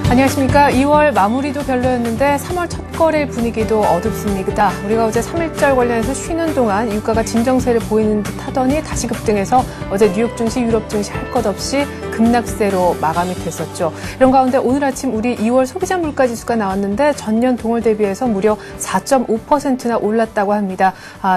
안녕하십니까. 2월 마무리도 별로였는데 3월 첫 거래 분위기도 어둡습니다. 우리가 어제 3.1절 관련해서 쉬는 동안 유가가 진정세를 보이는 듯 하더니 다시 급등해서 어제 뉴욕 증시, 유럽 증시 할 것 없이 급락세로 마감이 됐었죠. 이런 가운데 오늘 아침 우리 2월 소비자 물가지수가 나왔는데 전년 동월 대비해서 무려 4.5%나 올랐다고 합니다.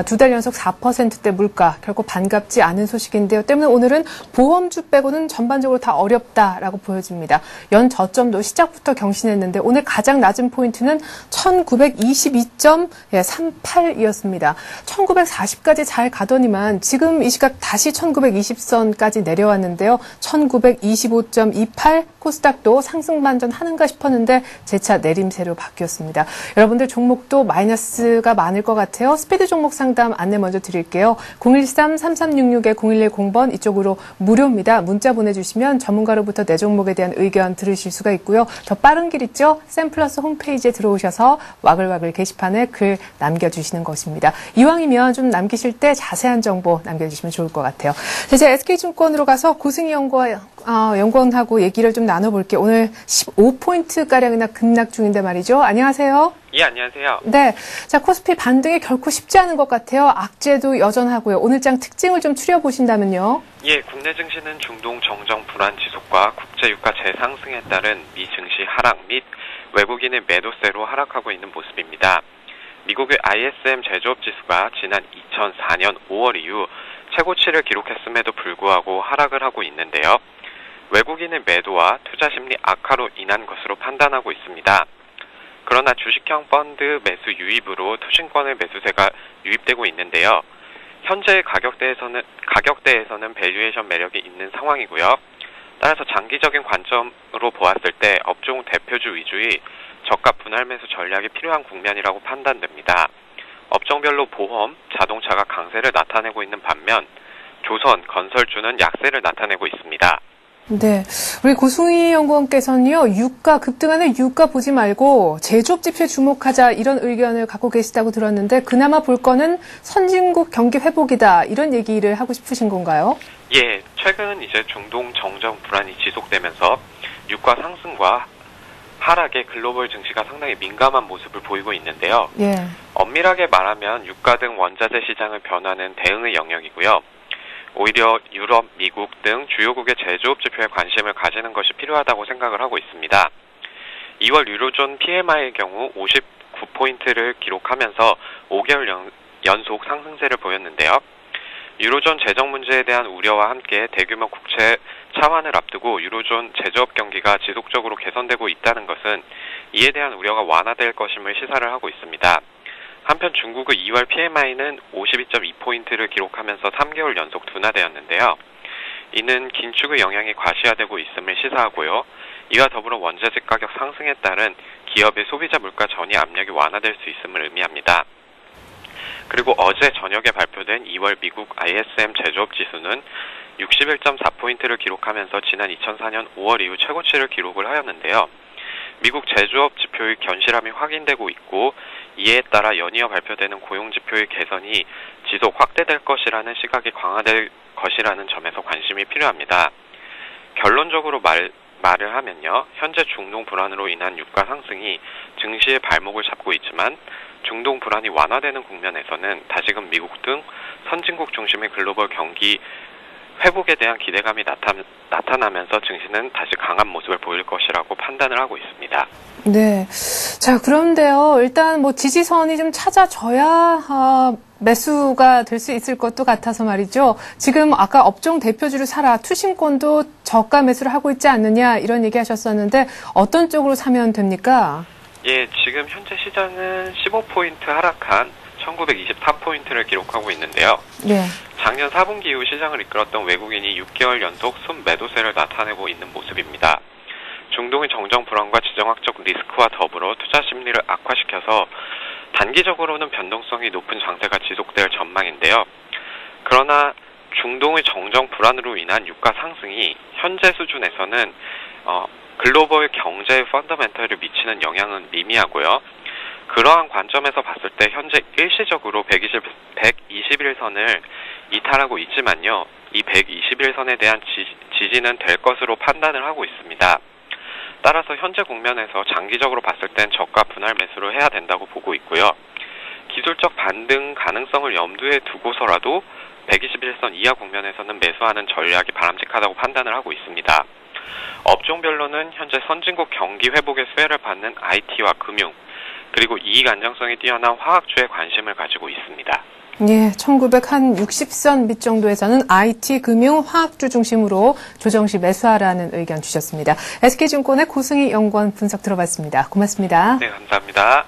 두 달 연속 4%대 물가, 결코 반갑지 않은 소식인데요. 때문에 오늘은 보험주 빼고는 전반적으로 다 어렵다라고 보여집니다. 연 저점도 시작부터 경신했는데 오늘 가장 낮은 포인트는 1922.38이었습니다. 1940까지 잘 가더니만 지금 이 시각 다시 1920선까지 내려왔는데요. 1925.28 코스닥도 상승 반전하는가 싶었는데 재차 내림세로 바뀌었습니다. 여러분들 종목도 마이너스가 많을 것 같아요. 스피드 종목 상담 안내 먼저 드릴게요. 013-3366-0110번 이쪽으로 무료입니다. 문자 보내주시면 전문가로부터 내 종목에 대한 의견 들으실 수가 있고요. 더 빠른 길 있죠? 샘플러스 홈페이지에 들어오셔서 와글와글 게시판에 글 남겨주시는 것입니다. 이왕이면 좀 남기실 때 자세한 정보 남겨주시면 좋을 것 같아요. 이제 SK증권으로 가서 고승희 연구원하고 얘기를 좀 나눠볼게요. 오늘 15포인트가량이나 급락 중인데 말이죠. 안녕하세요. 예, 안녕하세요. 네. 자, 코스피 반등이 결코 쉽지 않은 것 같아요. 악재도 여전하고요. 오늘장 특징을 좀 추려보신다면요. 예, 국내 증시는 중동 정정 불안 지속과 국제 유가 재상승에 따른 미 증시 하락 및 외국인의 매도세로 하락하고 있는 모습입니다. 미국의 ISM 제조업 지수가 지난 2004년 5월 이후 최고치를 기록했음에도 불구하고 하락을 하고 있는데요. 외국인의 매도와 투자 심리 악화로 인한 것으로 판단하고 있습니다. 그러나 주식형 펀드 매수 유입으로 투신권의 매수세가 유입되고 있는데요. 현재의 가격대에서는 밸류에이션 매력이 있는 상황이고요. 따라서 장기적인 관점으로 보았을 때 업종 대표주 위주의 저가 분할 매수 전략이 필요한 국면이라고 판단됩니다. 업종별로 보험, 자동차가 강세를 나타내고 있는 반면 조선, 건설주는 약세를 나타내고 있습니다. 네. 우리 고승희 연구원께서는요, 유가, 급등하는 유가 보지 말고 제조업 지표에 주목하자 이런 의견을 갖고 계시다고 들었는데 그나마 볼 거는 선진국 경기 회복이다 이런 얘기를 하고 싶으신 건가요? 예, 최근 이제 중동 정정 불안이 지속되면서 유가 상승과 하락에 글로벌 증시가 상당히 민감한 모습을 보이고 있는데요. 예. 엄밀하게 말하면 유가 등 원자재 시장을 변화는 대응의 영역이고요. 오히려 유럽, 미국 등 주요국의 제조업 지표에 관심을 가지는 것이 필요하다고 생각을 하고 있습니다. 2월 유로존 PMI의 경우 59포인트를 기록하면서 5개월 연속 상승세를 보였는데요. 유로존 재정 문제에 대한 우려와 함께 대규모 국채 차환을 앞두고 유로존 제조업 경기가 지속적으로 개선되고 있다는 것은 이에 대한 우려가 완화될 것임을 시사를 하고 있습니다. 한편 중국의 2월 PMI는 52.2포인트를 기록하면서 3개월 연속 둔화되었는데요. 이는 긴축의 영향이 과시화되고 있음을 시사하고요. 이와 더불어 원자재 가격 상승에 따른 기업의 소비자 물가 전이 압력이 완화될 수 있음을 의미합니다. 그리고 어제 저녁에 발표된 2월 미국 ISM 제조업 지수는 61.4포인트를 기록하면서 지난 2004년 5월 이후 최고치를 기록을 하였는데요. 미국 제조업 지표의 견실함이 확인되고 있고 이에 따라 연이어 발표되는 고용지표의 개선이 지속 확대될 것이라는 시각이 강화될 것이라는 점에서 관심이 필요합니다. 결론적으로 말을 하면요. 현재 중동 불안으로 인한 유가 상승이 증시의 발목을 잡고 있지만 중동 불안이 완화되는 국면에서는 다시금 미국 등 선진국 중심의 글로벌 경기 회복에 대한 기대감이 나타나면서 증시는 다시 강한 모습을 보일 것이라고 판단을 하고 있습니다. 네. 자, 그런데요. 일단 지지선이 좀 찾아져야 매수가 될 수 있을 것도 같아서 말이죠. 지금 아까 업종 대표주를 사라, 투신권도 저가 매수를 하고 있지 않느냐 이런 얘기 하셨었는데 어떤 쪽으로 사면 됩니까? 예, 지금 현재 시장은 15포인트 하락한 1924포인트를 기록하고 있는데요. 네. 작년 4분기 이후 시장을 이끌었던 외국인이 6개월 연속 순매도세를 나타내고 있는 모습입니다. 중동의 정정 불안과 지정학적 리스크와 더불어 투자 심리를 악화시켜서 단기적으로는 변동성이 높은 장세가 지속될 전망인데요. 그러나 중동의 정정 불안으로 인한 유가 상승이 현재 수준에서는 글로벌 경제의 펀더멘털에 미치는 영향은 미미하고요. 그러한 관점에서 봤을 때 현재 일시적으로 121선을 이탈하고 있지만요. 이 121선에 대한 지지는 될 것으로 판단을 하고 있습니다. 따라서 현재 국면에서 장기적으로 봤을 땐 저가 분할 매수를 해야 된다고 보고 있고요. 기술적 반등 가능성을 염두에 두고서라도 121선 이하 국면에서는 매수하는 전략이 바람직하다고 판단을 하고 있습니다. 업종별로는 현재 선진국 경기 회복의 수혜를 받는 IT와 금융, 그리고 이익 안정성이 뛰어난 화학주에 관심을 가지고 있습니다. 예, 1960선 밑 정도에서는 IT, 금융, 화학주 중심으로 조정 시 매수하라는 의견 주셨습니다. SK증권의 고승희 연구원 분석 들어봤습니다. 고맙습니다. 네, 감사합니다.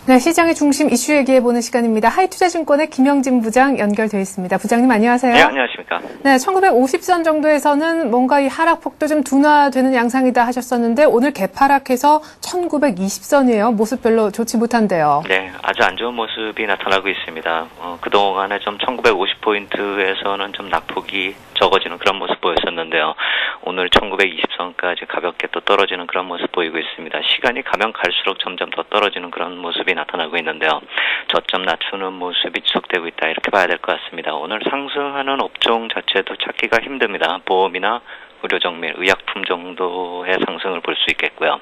네, 시장의 중심 이슈 얘기해보는 시간입니다. 하이투자증권의 김영진 부장 연결되어 있습니다. 부장님 안녕하세요. 네, 안녕하십니까. 네, 1950선 정도에서는 뭔가 이 하락폭도 좀 둔화되는 양상이다 하셨었는데 오늘 개파락해서 1920선이에요. 모습 별로 좋지 못한데요. 네, 아주 안 좋은 모습이 나타나고 있습니다. 그동안에 좀 1950포인트에서는 좀 낙폭이 적어지는 그런 모습 보였었는데요. 오늘 1920선까지 가볍게 또 떨어지는 그런 모습 보이고 있습니다. 시간이 가면 갈수록 점점 더 떨어지는 그런 모습이 나타나고 있는데요. 저점 낮추는 모습이 지속되고 있다 이렇게 봐야 될 것 같습니다. 오늘 상승하는 업종 자체도 찾기가 힘듭니다. 보험이나 의료정밀, 의약품 정도의 상승을 볼 수 있겠고요.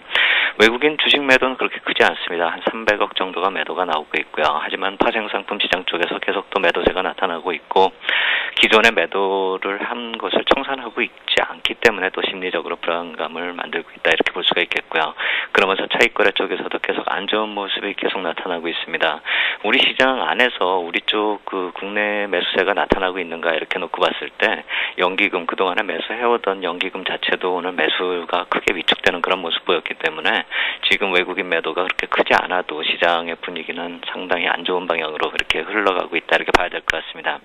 외국인 주식 매도는 그렇게 크지 않습니다. 한 300억 정도가 매도가 나오고 있고요. 하지만 파생상품 시장 쪽에서 계속 또 매도세가 나타나고 있고 기존의 매도를 한 것을 청산하고 있지 않기 때문에 또 심리적으로 불안감을 만들고 있다 이렇게 볼 수가 있겠고요. 그러면서 차익거래 쪽에서도 계속 안 좋은 모습이 계속 나타나고 있습니다. 우리 시장 안에서 우리 쪽 그 국내 매수세가 나타나고 있는가 이렇게 놓고 봤을 때 연기금 그동안에 매수해오던 연기금 자체도 오늘 매수가 크게 위축되는 그런 모습 보였기 때문에 지금 외국인 매도가 그렇게 크지 않아도 시장의 분위기는 상당히 안 좋은 방향으로 그렇게 흘러가고 있다 이렇게 봐야 될 것 같습니다.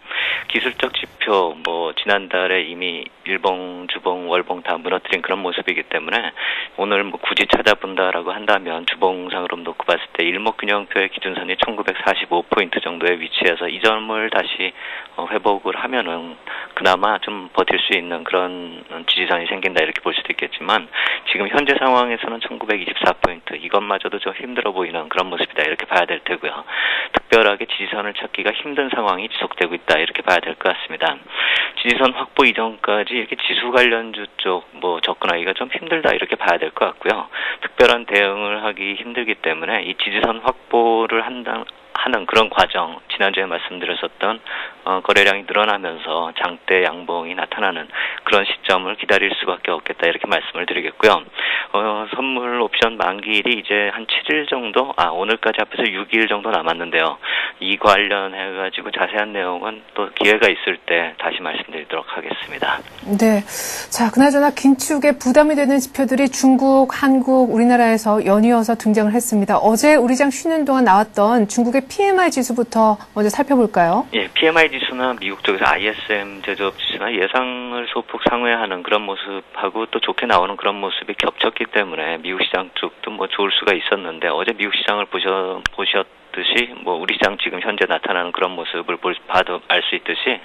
기술적 지표 지난달에 이미 일봉, 주봉, 월봉 다 무너뜨린 그런 모습이기 때문에 오늘 굳이 찾아본다라고 한다면 주봉상으로 놓고 봤을 때 일목균형표의 기준선이 1945포인트 정도의 위치에서 이 점을 다시 회복을 하면은 그나마 좀 버틸 수 있는 그런 지지선이 생긴다 이렇게 볼 수도 있겠지만 지금 현재 상황에서는 1924포인트 이것마저도 좀 힘들어 보이는 그런 모습이다 이렇게 봐야 될 테고요. 특별하게 지지선을 찾기가 힘든 상황이 지속되고 있다 이렇게 봐야 될 것 같습니다. 지지선 확보 이전까지 이렇게 지수 관련주 쪽 접근하기가 좀 힘들다 이렇게 봐야 될 것 같고요. 특별한 대응을 하기 힘들기 때문에 이 지지선 확보를 하는 그런 과정, 지난주에 말씀드렸었던 거래량이 늘어나면서 장대 양봉이 나타나는 그런 시점을 기다릴 수밖에 없겠다 이렇게 말씀을 드리겠고요. 선물 옵션 만기일이 이제 한 7일 정도, 오늘까지 합해서 6일 정도 남았는데요. 이 관련해가지고 자세한 내용은 또 기회가 있을 때 다시 말씀드리도록 하겠습니다. 네. 자, 그나저나 긴축에 부담이 되는 지표들이 중국, 한국, 우리나라에서 연이어서 등장을 했습니다. 어제 우리장 쉬는 동안 나왔던 중국의 PMI 지수부터 먼저 살펴볼까요? 예, PMI 지수나 미국 쪽에서 ISM 제조업 지수나 예상을 소폭 상회하는 그런 모습하고 또 좋게 나오는 그런 모습이 겹쳤기 때문에 미국 시장 쪽도 좋을 수가 있었는데 어제 미국 시장을 보셨듯이 우리 시장 지금 현재 나타나는 그런 모습을 봐도 알 수 있듯이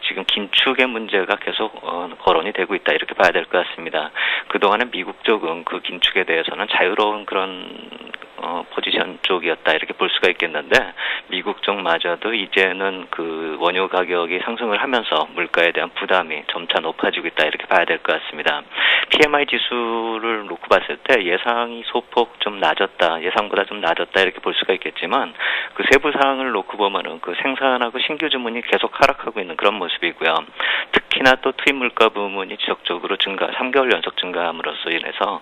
지금 긴축의 문제가 계속 거론이 되고 있다 이렇게 봐야 될 것 같습니다. 그동안에 미국 쪽은 그 긴축에 대해서는 자유로운 그런 포지션 쪽이었다 이렇게 볼 수가 있겠는데 미국 쪽마저도 이제는 그 원유 가격이 상승을 하면서 물가에 대한 부담이 점차 높아지고 있다 이렇게 봐야 될 것 같습니다. PMI 지수를 놓고 봤을 때 예상이 소폭 좀 낮았다, 예상보다 좀 낮았다 이렇게 볼 수가 있겠지만 그 세부 사항을 놓고 보면은 그 생산하고 신규 주문이 계속 하락하고 있는 그런 모습이고요. 특히나 또 투입 물가 부문이 지속적으로 3개월 연속 증가함으로써 인해서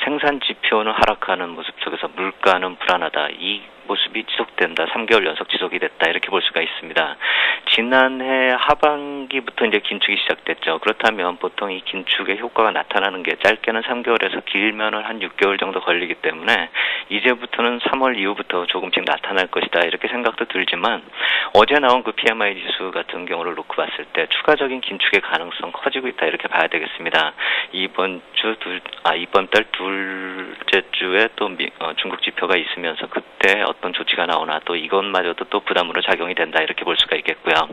생산 지표는 하락하는 모습 속에서 물가는 불안하다. 이 모습이 지속된다. 3개월 연속 지속이 됐다. 이렇게 볼 수가 있습니다. 지난해 하반기부터 이제 긴축이 시작됐죠. 그렇다면 보통 이 긴축의 효과가 나타나는 게 짧게는 3개월에서 길면은 한 6개월 정도 걸리기 때문에 이제부터는 3월 이후부터 조금씩 나타날 것이다. 이렇게 생각도 들지만 어제 나온 그 PMI 지수 같은 경우를 놓고 봤을 때 추가적인 긴축의 가능성 커지고 있다. 이렇게 봐야 되겠습니다. 이번 달 둘째 주에 또 중국 지표가 있으면서 그때 어떤 조치가 나오나 또 이것마저도 또 부담으로 작용이 된다 이렇게 볼 수가 있겠고요. 있는데요.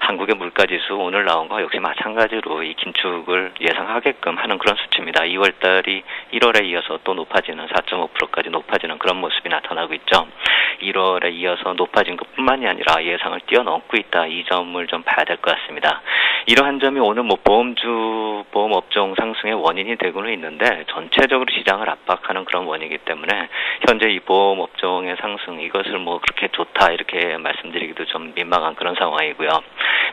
한국의 물가지수 오늘 나온 거 역시 마찬가지로 이 긴축을 예상하게끔 하는 그런 수치입니다. 2월 달이 1월에 이어서 또 높아지는 4.5%까지 높아지는 그런 모습이 나타나고 있죠. 1월에 이어서 높아진 것뿐만이 아니라 예상을 뛰어넘고 있다. 이 점을 좀 봐야 될 것 같습니다. 이러한 점이 오늘 보험업종 상승의 원인이 되고는 있는데 전체적으로 시장을 압박하는 그런 원인이기 때문에 현재 이 보험업종의 상승 이것을 그렇게 좋다 이렇게 말씀드리기도 좀 민망한 그런 상황이고요.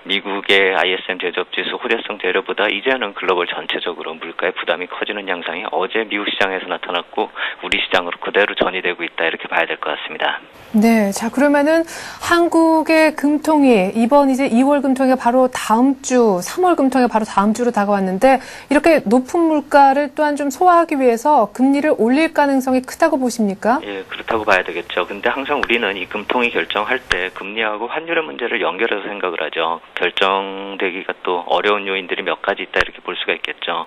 미국의 ISM 제조업지수 호재성 재료보다 이제는 글로벌 전체적으로 물가의 부담이 커지는 양상이 어제 미국 시장에서 나타났고 우리 시장으로 그대로 전이되고 있다 이렇게 봐야 될 것 같습니다. 네, 자 그러면은 한국의 금통위 이번 이제 2월 금통위가 바로 다음 주 3월 금통위가 바로 다음 주로 다가왔는데 이렇게 높은 물가를 또한 좀 소화하기 위해서 금리를 올릴 가능성이 크다고 보십니까? 예, 그렇다고 봐야 되겠죠. 근데 항상 우리는 이 금통위 결정할 때 금리하고 환율의 문제를 연결해서 생각을 하죠. 결정되기가 또 어려운 요인들이 몇 가지 있다 이렇게 볼 수가 있겠죠.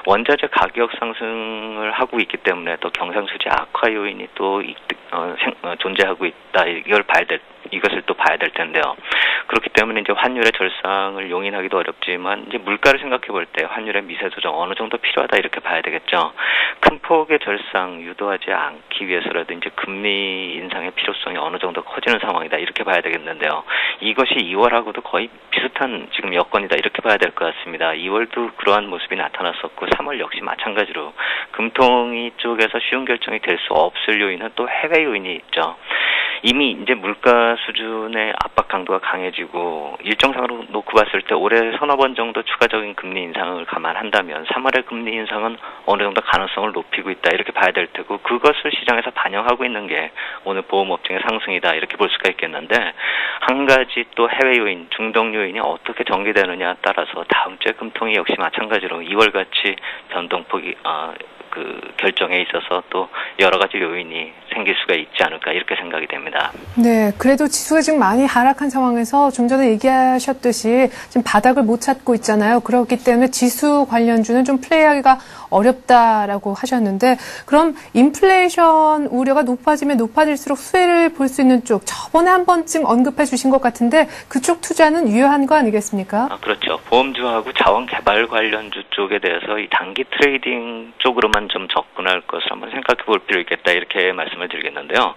원자재 가격 상승을 하고 있기 때문에 또 경상수지 악화 요인이 또 존재하고 있다. 이것을 또 봐야 될 텐데요. 그렇기 때문에 이제 환율의 절상을 용인하기도 어렵지만 이제 물가를 생각해 볼 때 환율의 미세 조정 어느 정도 필요하다 이렇게 봐야 되겠죠. 큰 폭의 절상 유도하지 않기 위해서라든지 금리 인상의 필요성이 어느 정도 커지는 상황이다 이렇게 봐야 되겠는데요. 이것이 2월하고도 거의 비슷한 지금 여건이다 이렇게 봐야 될 것 같습니다. 2월도 그러한 모습이 나타났었고 3월 역시 마찬가지로 금통위 쪽에서 쉬운 결정이 될 수 없을 요인은 또 해외 요인이 있죠. 이미 이제 물가 수준의 압박 강도가 강해지고 일정상으로 놓고 봤을 때 올해 서너 번 정도 추가적인 금리 인상을 감안한다면 3월의 금리 인상은 어느 정도 가능성을 높이고 있다 이렇게 봐야 될 테고 그것을 시장에서 반영하고 있는 게 오늘 보험업종의 상승이다 이렇게 볼 수가 있겠는데 한 가지 또 해외 요인, 중동 요인이 어떻게 전개되느냐에 따라서 다음 주에 금통위 역시 마찬가지로 2월같이 변동폭이 결정에 있어서 또 여러 가지 요인이 생길 수가 있지 않을까 이렇게 생각이 됩니다. 네, 그래도 지수가 지금 많이 하락한 상황에서 좀 전에 얘기하셨듯이 지금 바닥을 못 찾고 있잖아요. 그렇기 때문에 지수 관련주는 좀 플레이하기가 어렵다라고 하셨는데 그럼 인플레이션 우려가 높아지면 높아질수록 수혜를 볼 수 있는 쪽 저번에 한 번쯤 언급해 주신 것 같은데 그쪽 투자는 유효한 거 아니겠습니까? 그렇죠. 보험주하고 자원개발 관련주 쪽에 대해서 이 단기 트레이딩 쪽으로만 좀 접근할 것을 한번 생각해 볼 필요 있겠다 이렇게 말씀을 드리겠는데요.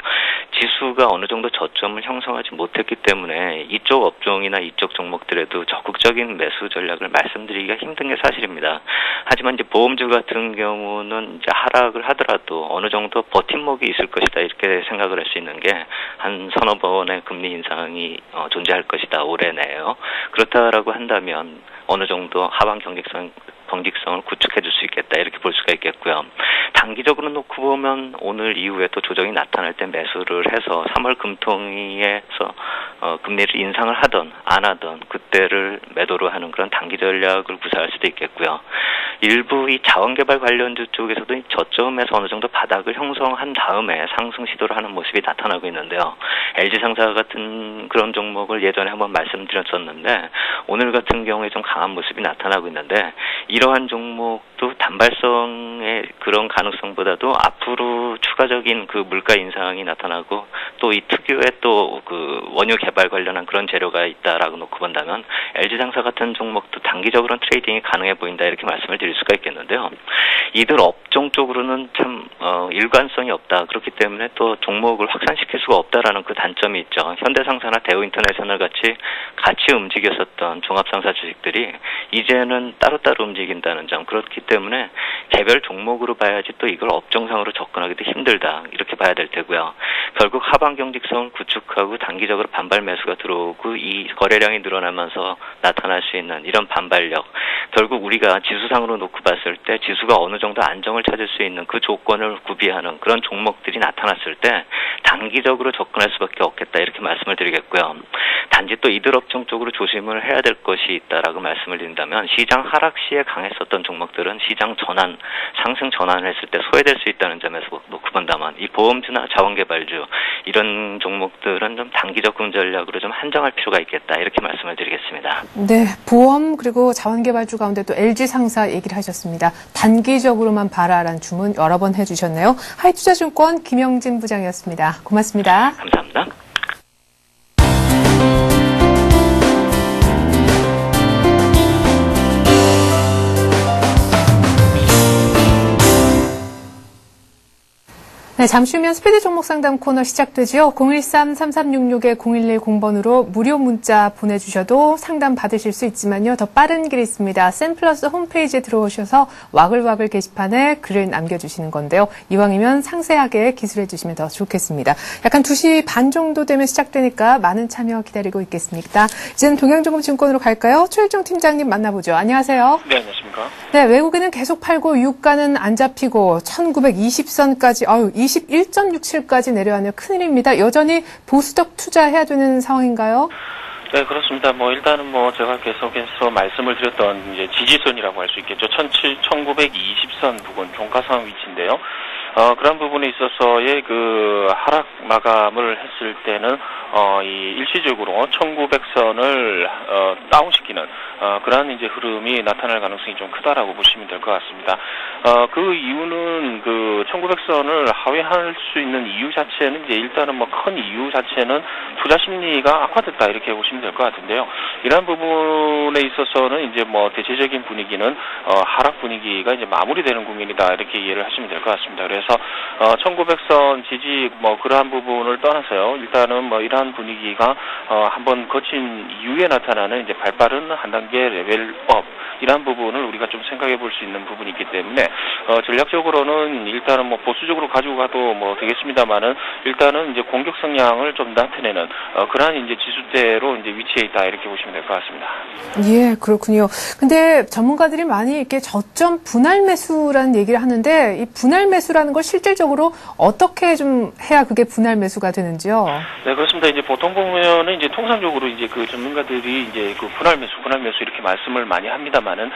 지수가 어느 정도 저점을 형성하지 못했기 때문에 이쪽 업종이나 이쪽 종목들에도 적극적인 매수 전략을 말씀드리기가 힘든 게 사실입니다. 하지만 이제 보험주 같은 경우는 이제 하락을 하더라도 어느 정도 버팀목이 있을 것이다 이렇게 생각을 할 수 있는 게 한 서너 번의 금리 인상이 존재할 것이다 올해 내에요. 그렇다라고 한다면 어느 정도 하방 경직성을 구축해 줄 수 있겠다 이렇게 볼 수가 있겠고요. 단기적으로 놓고 보면 오늘 이후에 또 조정이 나타날 때 매수를 해서 3월 금통위에서 금리를 인상을 하든 안 하든 그때를 매도로 하는 그런 단기 전략을 구사할 수도 있겠고요. 일부 이 자원개발 관련주 쪽에서도 저점에서 어느 정도 바닥을 형성한 다음에 상승 시도를 하는 모습이 나타나고 있는데요. LG상사 같은 그런 종목을 예전에 한번 말씀드렸었는데 오늘 같은 경우에 좀 강한 모습이 나타나고 있는데 이러한 종목도 단발성의 그런 가능성보다도 앞으로 추가적인 그 물가 인상이 나타나고 또 이 특유의 또 그 원유 개발 관련한 그런 재료가 있다라고 놓고 본다면 LG상사 같은 종목도 단기적으로는 트레이딩이 가능해 보인다 이렇게 말씀을 드릴 수가 있겠는데요. 이들 업종 쪽으로는 참 일관성이 없다. 그렇기 때문에 또 종목을 확산시킬 수가 없다라는 그 단점이 있죠. 현대상사나 대우인터내셔널 같이 움직였었던 종합상사 주식들이 이제는 따로따로 움직인다는 점. 그렇기 때문에 개별 종목으로 봐야지 또 이걸 업종상으로 접근하기도 힘들다. 이렇게 봐야 될 테고요. 결국 하방 경직성을 구축하고 단기적으로 반발 매수가 들어오고 이 거래량이 늘어나면서 나타날 수 있는 이런 반발력. 결국 우리가 지수상으로 놓고 봤을 때 지수가 어느 정도 안정을 찾을 수 있는 그 조건을 구비하는 그런 종목들이 나타났을 때 단기적으로 접근할 수밖에 없겠다 이렇게 말씀을 드리겠고요. 단지 또 이들 업종 쪽으로 조심을 해야 될 것이 있다라고 말씀을 드린다면 시장 하락 시에 강했었던 종목들은 시장 전환, 상승 전환을 했을 때 소외될 수 있다는 점에서 놓고 본다면 이 보험주나 자원개발주 이런 종목들은 좀 단기 접근 전략으로 좀 한정할 필요가 있겠다 이렇게 말씀을 드리겠습니다. 네, 보험 그리고 자원개발주 가운데 또 LG상사 얘기를 하셨습니다. 단기적으로만 봐라라는 주문 여러 번 해주셨네요. 하이투자증권 김영진 부장이었습니다. 고맙습니다. 감사합니다. 네, 잠시 후면 스피드 종목 상담 코너 시작되지요. 013-3366-0110번으로 무료 문자 보내주셔도 상담 받으실 수 있지만요. 더 빠른 길이 있습니다. 샘플러스 홈페이지에 들어오셔서 와글와글 게시판에 글을 남겨주시는 건데요. 이왕이면 상세하게 기술해 주시면 더 좋겠습니다. 약간 2시 반 정도 되면 시작되니까 많은 참여 기다리고 있겠습니다. 이제는 동양증권으로 갈까요? 최일종 팀장님 만나보죠. 안녕하세요. 네, 안녕하십니까. 네, 외국인은 계속 팔고 유가는 안 잡히고 1920선까지 21.67까지 내려왔네요. 큰일입니다. 여전히 보수적 투자해야 되는 상황인가요? 네, 그렇습니다. 일단은 제가 계속해서 말씀을 드렸던 이제 지지선이라고 할 수 있겠죠. 1920선 부근 종가상 위치인데요. 그런 부분에 있어서의 그 하락 마감을 했을 때는 이 일시적으로 1900선을 다운시키는 그러한 이제 흐름이 나타날 가능성이 좀 크다라고 보시면 될 것 같습니다. 그 이유는 그 1900선을 하회할 수 있는 이유 자체는 이제 일단은 큰 이유 자체는 투자 심리가 악화됐다 이렇게 보시면 될 것 같은데요. 이러한 부분에 있어서는 이제 대체적인 분위기는 하락 분위기가 이제 마무리되는 국면이다 이렇게 이해를 하시면 될 것 같습니다. 그래서 1900선 지지 그러한 부분을 떠나서요. 일단은 이러한 분위기가 한번 거친 이후에 나타나는 이제 발빠른 한 단계 레벨업 이러한 부분을 우리가 좀 생각해 볼 수 있는 부분이 있기 때문에 전략적으로는 일단은 보수적으로 가지고 가도 되겠습니다만은 일단은 이제 공격 성향을 좀 나타내는 그러한 이제 지수대로 이제 위치해 있다 이렇게 보시면 될 것 같습니다. 예, 그렇군요. 근데 전문가들이 많이 이렇게 저점 분할 매수라는 얘기를 하는데 이 분할 매수라는 걸 실질적으로 어떻게 좀 해야 그게 분할 매수가 되는지요? 네, 그렇습니다. 이제 보통 보면은 이제 통상적으로 이제 그 전문가들이 이제 그 분할 매수 이렇게 말씀을 많이 합니다만은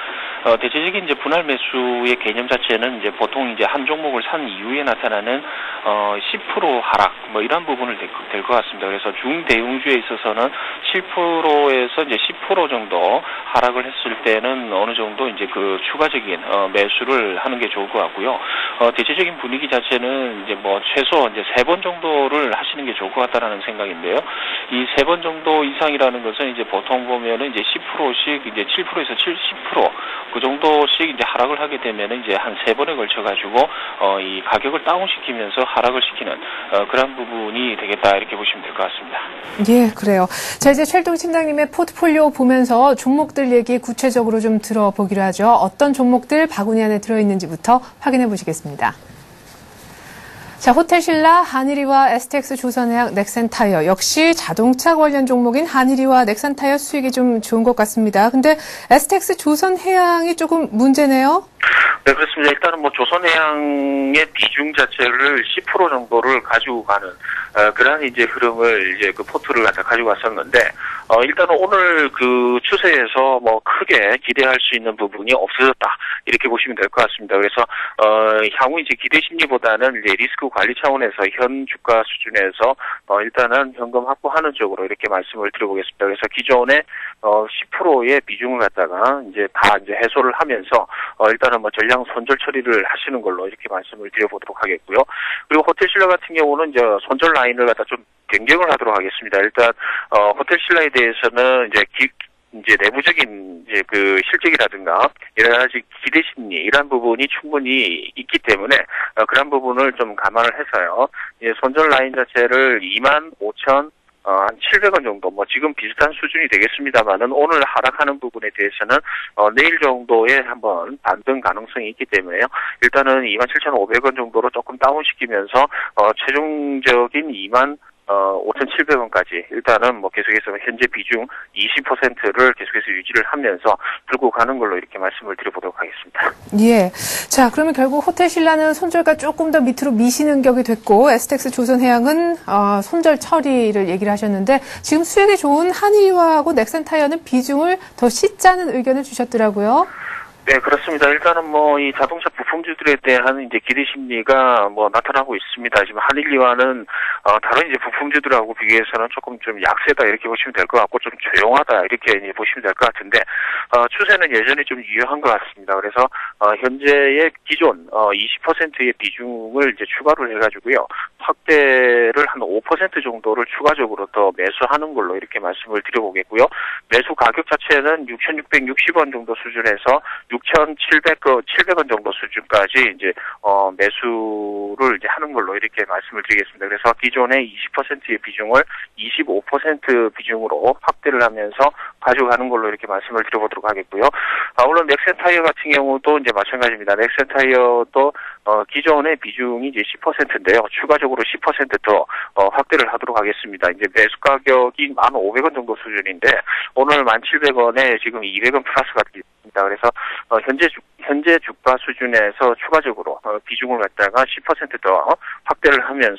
대체적인 이제 분할 매수의 개념 자체는 이제 보통 이제 한 종목을 산 이후에 나타나는 10% 하락 이런 부분을 될 것 같습니다. 그래서 중대형주에 있어서는 7%에서 이제 10% 정도 하락을 했을 때는 어느 정도 이제 그 추가적인 매수를 하는 게 좋을 것 같고요. 대체적인 분위기 자체는 이제 최소 이제 3번 정도를 하시는 게 좋을 것 같다라는 생각인데요. 이 3번 정도 이상이라는 것은 이제 보통 보면은 이제 10%씩 이제 7%에서 10% 그 정도씩 이제 하락을 하게 되면은 이제 한 3번에 걸쳐 가지고 이 가격을 다운시키면서 하락을 시키는 그런 부분이 되겠다 이렇게 보시면 될 것 같습니다. 예, 그래요. 자, 이제 최일종 팀장님의 포트폴리오 보면서 종목들 얘기 구체적으로 좀 들어보기로 하죠. 어떤 종목들 바구니 안에 들어있는지부터 확인해 보시겠습니다. 자, 호텔신라, 한일이와 STX 조선해양, 넥센타이어 역시 자동차 관련 종목인 한일이와 넥센타이어 수익이 좀 좋은 것 같습니다. 근데 STX 조선해양이 조금 문제네요. 네, 그렇습니다. 일단은 조선해양의 비중 자체를 10% 정도를 가지고 가는 그러한 이제 흐름을 이제 그 포트를 가지고 왔었는데 일단은 오늘 그 추세에서 크게 기대할 수 있는 부분이 없어졌다 이렇게 보시면 될 것 같습니다. 그래서 향후 이제 기대 심리보다는 이제 리스크 관리 차원에서 현 주가 수준에서 일단은 현금 확보하는 쪽으로 이렇게 말씀을 드려보겠습니다. 그래서 기존에 10%의 비중을 갖다가 이제 다 이제 해소를 하면서 일단은 전량 손절 처리를 하시는 걸로 이렇게 말씀을 드려보도록 하겠고요. 그리고 호텔신라 같은 경우는 이제 손절 라인을 갖다 좀 변경을 하도록 하겠습니다. 일단 호텔신라에 대해서는 이제 내부적인 이제 그 실적이라든가 여러 가지 기대 심리 이런 부분이 충분히 있기 때문에 그런 부분을 좀 감안을 해서요. 이제 손절 라인 자체를 25,000 한 700원 정도, 지금 비슷한 수준이 되겠습니다만은 오늘 하락하는 부분에 대해서는, 내일 정도에 한번 반등 가능성이 있기 때문에요. 일단은 27,500원 정도로 조금 다운시키면서, 최종적인 5,700원까지 일단은 계속해서 현재 비중 20%를 계속해서 유지를 하면서 들고 가는 걸로 이렇게 말씀을 드려보도록 하겠습니다. 예. 자, 그러면 결국 호텔신라는 손절가 조금 더 밑으로 미시는 격이 됐고 STX 조선해양은 손절 처리를 얘기를 하셨는데 지금 수익이 좋은 한일화하고 넥센타이어는 비중을 더 씻자는 의견을 주셨더라고요. 네, 그렇습니다. 일단은 이 자동차 부품주들에 대한 이제 기대 심리가 나타나고 있습니다. 지금 한일리와는 다른 이제 부품주들하고 비교해서는 조금 좀 약세다 이렇게 보시면 될 것 같고 좀 조용하다 이렇게 이제 보시면 될 것 같은데 추세는 여전히 좀 유효한 것 같습니다. 그래서 현재의 기존 20%의 비중을 이제 추가를 해가지고요 확대를 한 5% 정도를 추가적으로 더 매수하는 걸로 이렇게 말씀을 드려보겠고요. 매수 가격 자체는 6,660원 정도 수준에서 700원 정도 수준까지 이제 매수를 이제 하는 걸로 이렇게 말씀을 드리겠습니다. 그래서 기존의 20%의 비중을 25% 비중으로 확대를 하면서 가져가는 걸로 이렇게 말씀을 드려보도록 하겠고요. 물론 넥센타이어 같은 경우도 이제 마찬가지입니다. 넥센타이어도 기존의 비중이 이제 10%인데요. 추가적으로 10% 더 확대를 하도록 하겠습니다. 이제 매수 가격이 1,500원 정도 수준인데 오늘 1,700원에 지금 200원 플러스가 있습니다. 그래서 현재 주가 수준에서 추가적으로 비중을 갖다가 10% 더 확대를 하면서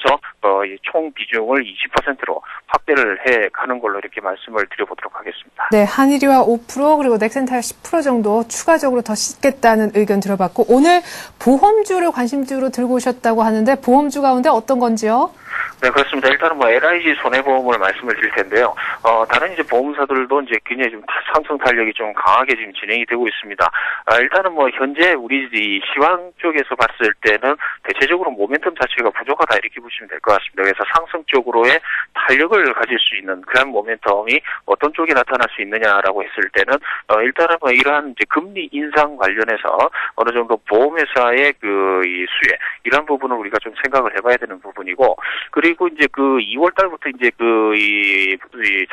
이 총 비중을 20%로 확대를 해 가는 걸로 이렇게 말씀을 드려보도록 하겠습니다. 네, 한일이와 5% 그리고 넥센타이어 10% 정도 추가적으로 더 싣겠다는 의견 들어봤고 오늘 보험주를 관심주로 들고 오셨다고 하는데 보험주 가운데 어떤 건지요? 네, 그렇습니다. 일단은 LIG 손해보험을 말씀을 드릴 텐데요. 다른 이제 보험사들도 이제 굉장히 좀 상승 탄력이 좀 강하게 지금 진행이 되고 있습니다. 일단은 현재 우리 이 시황 쪽에서 봤을 때는 대체적으로 모멘텀 자체가 부족하다 이렇게 보시면 될 것 같습니다. 그래서 상승 쪽으로의 탄력을 가질 수 있는 그런 모멘텀이 어떤 쪽에 나타날 수 있느냐라고 했을 때는 일단은 이러한 이제 금리 인상 관련해서 어느 정도 보험회사의 이 수혜 이런 부분을 우리가 좀 생각을 해봐야 되는 부분이고 그리고 이제 2월 달부터 이제 이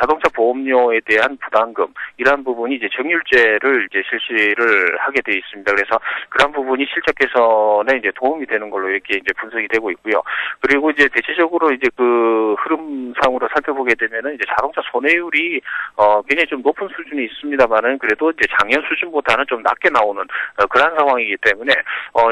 자동차 보험료에 대한 부담금 이러한 부분이 이제 정률제를 이제 실시를 하게 돼 있습니다. 그래서 그런 부분이 실적 개선에 이제 도움이 되는 걸로 이렇게 이제 분석이 되고 있고요. 그리고 이제 대체적으로 이제 흐름상으로 살펴보게 되면은 이제 자동차 손해율이 굉장히 좀 높은 수준이 있습니다만은 그래도 이제 작년 수준보다는 좀 낮게 나오는 그런 상황이기 때문에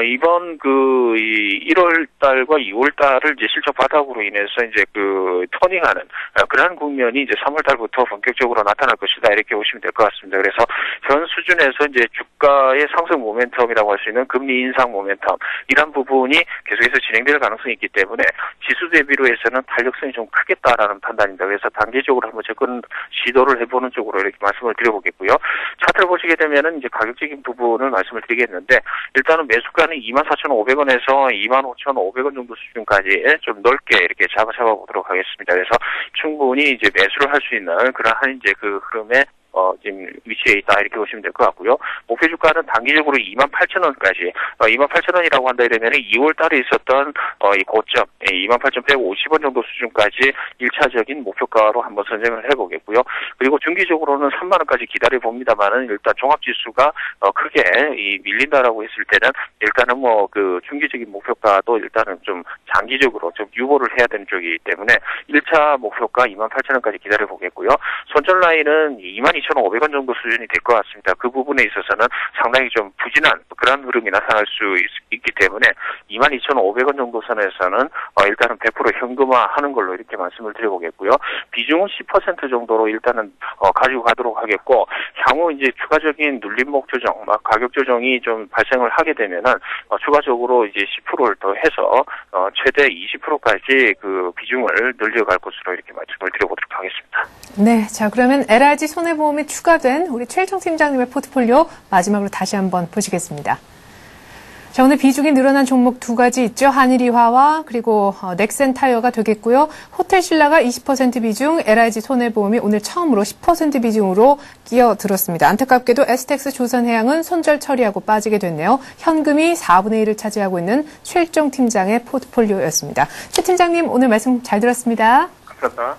이번 1월 달과 2월 달을 이제 실적 바닥으로 인해서 이제 터닝하는 그러한 국면이 이제 3월 달부터 본격적으로 나타날 것이다 이렇게 보시면 될 것 같습니다. 그래서 현 수준에서 이제 주가의 상승 모멘텀이라고 할 수 있는 금리 인상 모멘텀 이런 부분이 계속해서 진행될 가능성이 있기 때문에 지수 대비로 해서는 탄력성이 좀 크겠다라는 판단입니다. 그래서 단계적으로 한번 접근 시도를 해보는 쪽으로 이렇게 말씀을 드려보겠고요. 차트를 보시게 되면은 이제 가격적인 부분을 말씀을 드리겠는데 일단은 매수가는 24,500원에서 25,500원 정도 수준까지 좀 넓게 이렇게 잡아보도록 하겠습니다. 그래서 충분히 이제 매수를 할 수 있는 그러한 이제 흐름에 지금 위치에 있다 이렇게 보시면 될 것 같고요. 목표 주가는 단기적으로 28,000원까지 28,000원이라고 한다 이러면 2월 달에 있었던 이 고점 28,150원 정도 수준까지 1차적인 목표가로 한번 선정을 해보겠고요. 그리고 중기적으로는 3만 원까지 기다려 봅니다만은 일단 종합지수가 크게 밀린다라고 했을 때는 일단은 중기적인 목표가도 일단은 좀 장기적으로 좀 유보를 해야 되는 쪽이기 때문에 1차 목표가 28,000원까지 기다려 보겠고요. 손절 라인은 22,500원 정도 수준이 될 것 같습니다. 그 부분에 있어서는 상당히 좀 부진한 그런 흐름이 나타날 수 있기 때문에 22,500원 정도 선에서는 일단은 100% 현금화하는 걸로 이렇게 말씀을 드려보겠고요. 비중은 10% 정도로 일단은 가지고 가도록 하겠고 향후 이제 추가적인 눌림목 조정, 가격 조정이 좀 발생을 하게 되면은 추가적으로 이제 10%를 더 해서 최대 20%까지 비중을 늘려갈 것으로 이렇게 말씀을 드려보도록 하겠습니다. 네, 자 그러면 LIG 손해보험이 추가된 우리 최일정 팀장님의 포트폴리오 마지막으로 다시 한번 보시겠습니다. 자, 오늘 비중이 늘어난 종목 두 가지 있죠. 한일이화와 그리고 넥센타이어가 되겠고요. 호텔신라가 20% 비중, LIG 손해보험이 오늘 처음으로 10% 비중으로 끼어들었습니다. 안타깝게도 에스텍스 조선해양은 손절 처리하고 빠지게 됐네요. 현금이 4분의 1을 차지하고 있는 최일정 팀장의 포트폴리오였습니다. 최 팀장님 오늘 말씀 잘 들었습니다. 감사합니다.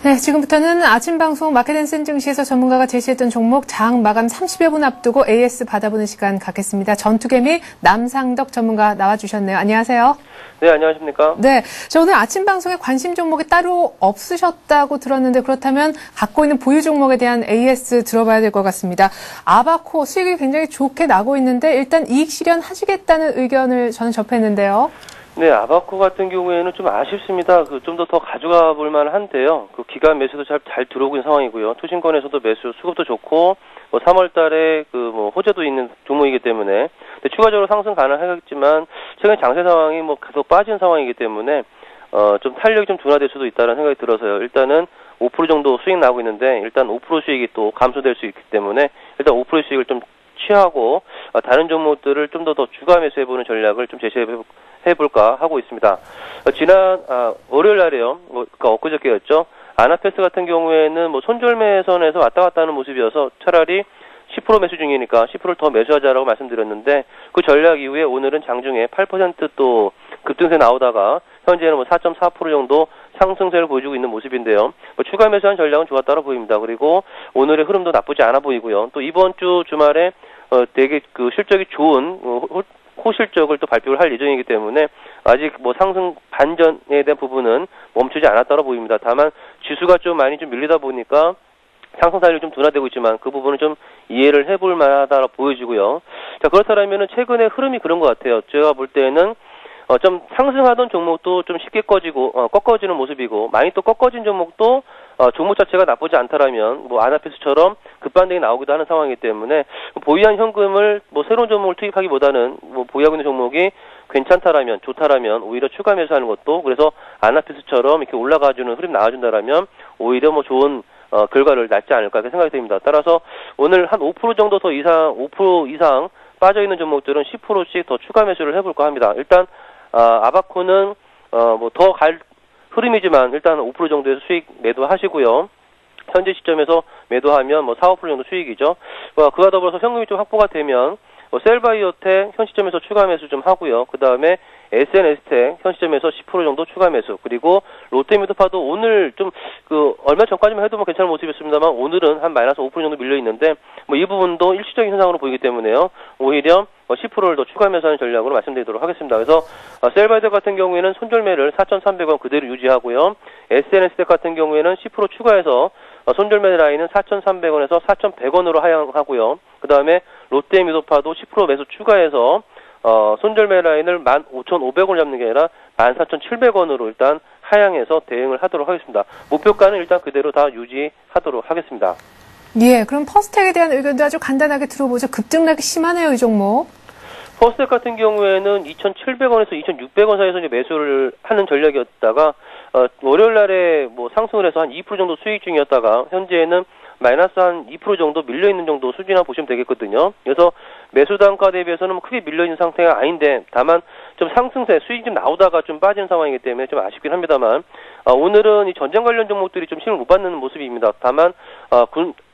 네, 지금부터는 아침 방송 마켓앤센 증시에서 전문가가 제시했던 종목 장 마감 30여 분 앞두고 AS 받아보는 시간 갖겠습니다. 전투개미 남상덕 전문가 나와주셨네요. 안녕하세요. 네, 안녕하십니까? 네, 저 오늘 아침 방송에 관심 종목이 따로 없으셨다고 들었는데 그렇다면 갖고 있는 보유 종목에 대한 AS 들어봐야 될 것 같습니다. 아바코 수익이 굉장히 좋게 나고 있는데 일단 이익 실현하시겠다는 의견을 저는 접했는데요. 네, 아바코 같은 경우에는 좀 아쉽습니다. 좀 더 가져가 볼 만한데요. 기간 매수도 잘 들어오고 있는 상황이고요. 투신권에서도 매수 수급도 좋고, 3월 달에 호재도 있는 종목이기 때문에, 추가적으로 상승 가능하겠지만, 최근 장세 상황이 계속 빠진 상황이기 때문에, 좀 탄력이 좀 둔화될 수도 있다는 생각이 들어서요. 일단은 5% 정도 수익 나고 있는데, 일단 5% 수익이 또 감소될 수 있기 때문에, 일단 5% 수익을 좀 취하고 다른 종목들을 좀 더 주가 매수해보는 전략을 좀 제시해볼까 하고 있습니다. 지난 월요일 날에요. 그러니까 엊그저께였죠. 아나페스 같은 경우에는 뭐 손절매선에서 왔다 갔다 하는 모습이어서 차라리 10% 매수 중이니까 10%를 더 매수하자라고 말씀드렸는데 그 전략 이후에 오늘은 장중에 8% 또 급등세 나오다가 현재는 뭐 4.4% 정도 상승세를 보여주고 있는 모습인데요. 뭐 추가 매수한 전략은 좋았다고 보입니다. 그리고 오늘의 흐름도 나쁘지 않아 보이고요. 또 이번 주 주말에 되게 그 실적이 좋은 호실적을 또 발표를 할 예정이기 때문에 아직 뭐 상승 반전에 대한 부분은 멈추지 않았다고 보입니다. 다만 지수가 좀 많이 좀 밀리다 보니까 상승 사율이 좀 둔화되고 있지만 그 부분은 좀 이해를 해볼 만하다고 보여지고요. 자, 그렇다면은 최근에 흐름이 그런 것 같아요. 제가 볼 때는 좀 상승하던 종목도 좀 쉽게 꺾어지는 모습이고 많이 또 꺾어진 종목도 종목 자체가 나쁘지 않다라면 뭐 아나페스처럼 급반등이 나오기도 하는 상황이기 때문에 보유한 현금을 뭐 새로운 종목을 투입하기보다는 뭐 보유하고 있는 종목이 괜찮다라면 좋다라면 오히려 추가 매수하는 것도 그래서 아나페스처럼 이렇게 올라가주는 흐름 나와준다라면 오히려 뭐 좋은 결과를 낳지 않을까 그렇게 생각이 됩니다. 따라서 오늘 한 5% 정도 더 이상 5% 이상 빠져 있는 종목들은 10%씩 더 추가 매수를 해볼까 합니다. 일단 아바코는 뭐 더 갈 흐름이지만 일단 5% 정도에서 수익 매도하시고요. 현재 시점에서 매도하면 뭐 4, 5% 정도 수익이죠. 그와 더불어서 현금이 좀 확보가 되면 셀바이오텍 현 시점에서 추가 매수 좀 하고요. 그 다음에 SNS텍 현 시점에서 10% 정도 추가 매수 그리고 롯데미드파도 오늘 좀 얼마 전까지만 해도 뭐 괜찮은 모습이었습니다만 오늘은 한 마이너스 5% 정도 밀려 있는데 뭐 이 부분도 일시적인 현상으로 보이기 때문에요. 오히려 10%를 더 추가 매수하는 전략으로 말씀드리도록 하겠습니다. 그래서 셀바이오텍 같은 경우에는 손절매를 4,300원 그대로 유지하고요. SNS텍 같은 경우에는 10% 추가해서 손절매 라인은 4,300원에서 4,100원으로 하향하고요. 그 다음에 롯데미드파도 10% 매수 추가해서 손절매 라인을 15,500원 잡는 게 아니라 14,700원으로 일단 하향해서 대응을 하도록 하겠습니다. 목표가는 일단 그대로 다 유지하도록 하겠습니다. 예, 그럼 퍼스텍에 대한 의견도 아주 간단하게 들어보죠. 급등락이 심하네요, 이 종목. 퍼스텍 같은 경우에는 2,700원에서 2,600원 사이에서 이제 매수를 하는 전략이었다가 월요일 날에 뭐 상승을 해서 한 2% 정도 수익 중이었다가 현재는 마이너스 한 2% 정도 밀려있는 정도 수준이라 보시면 되겠거든요. 그래서 매수 단가 대비해서는 크게 밀려있는 상태가 아닌데 다만 좀 상승세 수익이 좀 나오다가 좀 빠지는 상황이기 때문에 좀 아쉽긴 합니다만 오늘은 이 전쟁 관련 종목들이 좀 힘을 못 받는 모습입니다. 다만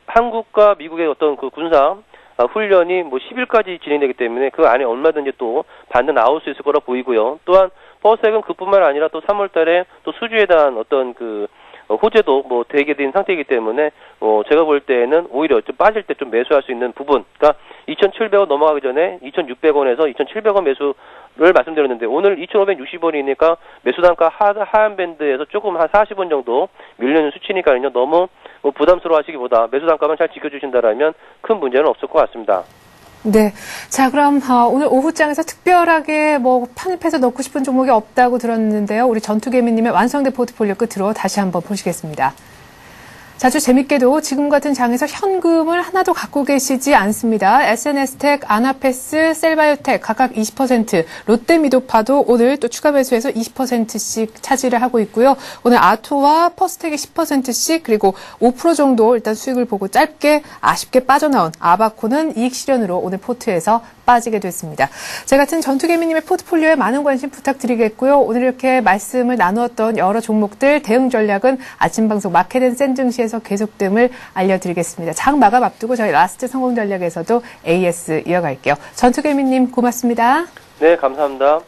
한국과 미국의 어떤 그 군사 훈련이 뭐 10일까지 진행되기 때문에 그 안에 얼마든지 또 반등 나올 수 있을 거라 보이고요. 또한 퍼스텍은 그뿐만 아니라 또 3월 달에 또 수주에 대한 어떤 그 호재도 뭐 되게 된 상태이기 때문에 제가 볼 때는 오히려 좀 빠질 때 좀 매수할 수 있는 부분, 그러니까 2,700원 넘어가기 전에 2,600원에서 2,700원 매수를 말씀드렸는데 오늘 2,560원이니까 매수 단가 하한 밴드에서 조금 한 40원 정도 밀리는 수치니까요. 너무 뭐 부담스러워 하시기보다 매수 단가만 잘 지켜주신다라면 큰 문제는 없을 것 같습니다. 네. 자, 그럼 오늘 오후장에서 특별하게 뭐 편입해서 넣고 싶은 종목이 없다고 들었는데요. 우리 전투개미님의 완성된 포트폴리오 끝으로 다시 한번 보시겠습니다. 아주 재밌게도 지금 같은 장에서 현금을 하나도 갖고 계시지 않습니다. SNS텍, 아나페스, 셀바이오텍 각각 20%, 롯데미도파도 오늘 또 추가 매수해서 20%씩 차지를 하고 있고요. 오늘 아토와 퍼스텍이 10%씩 그리고 5% 정도 일단 수익을 보고 짧게 아쉽게 빠져나온 아바코는 이익 실현으로 오늘 포트에서 빠지게 됐습니다. 제 같은 전투개미님의 포트폴리오에 많은 관심 부탁드리겠고요. 오늘 이렇게 말씀을 나누었던 여러 종목들 대응 전략은 아침 방송 마켓앤센 증시에서 계속됨을 알려드리겠습니다. 장 마감 앞두고 저희 라스트 성공 전략에서도 AS 이어갈게요. 전투개미님 고맙습니다. 네, 감사합니다.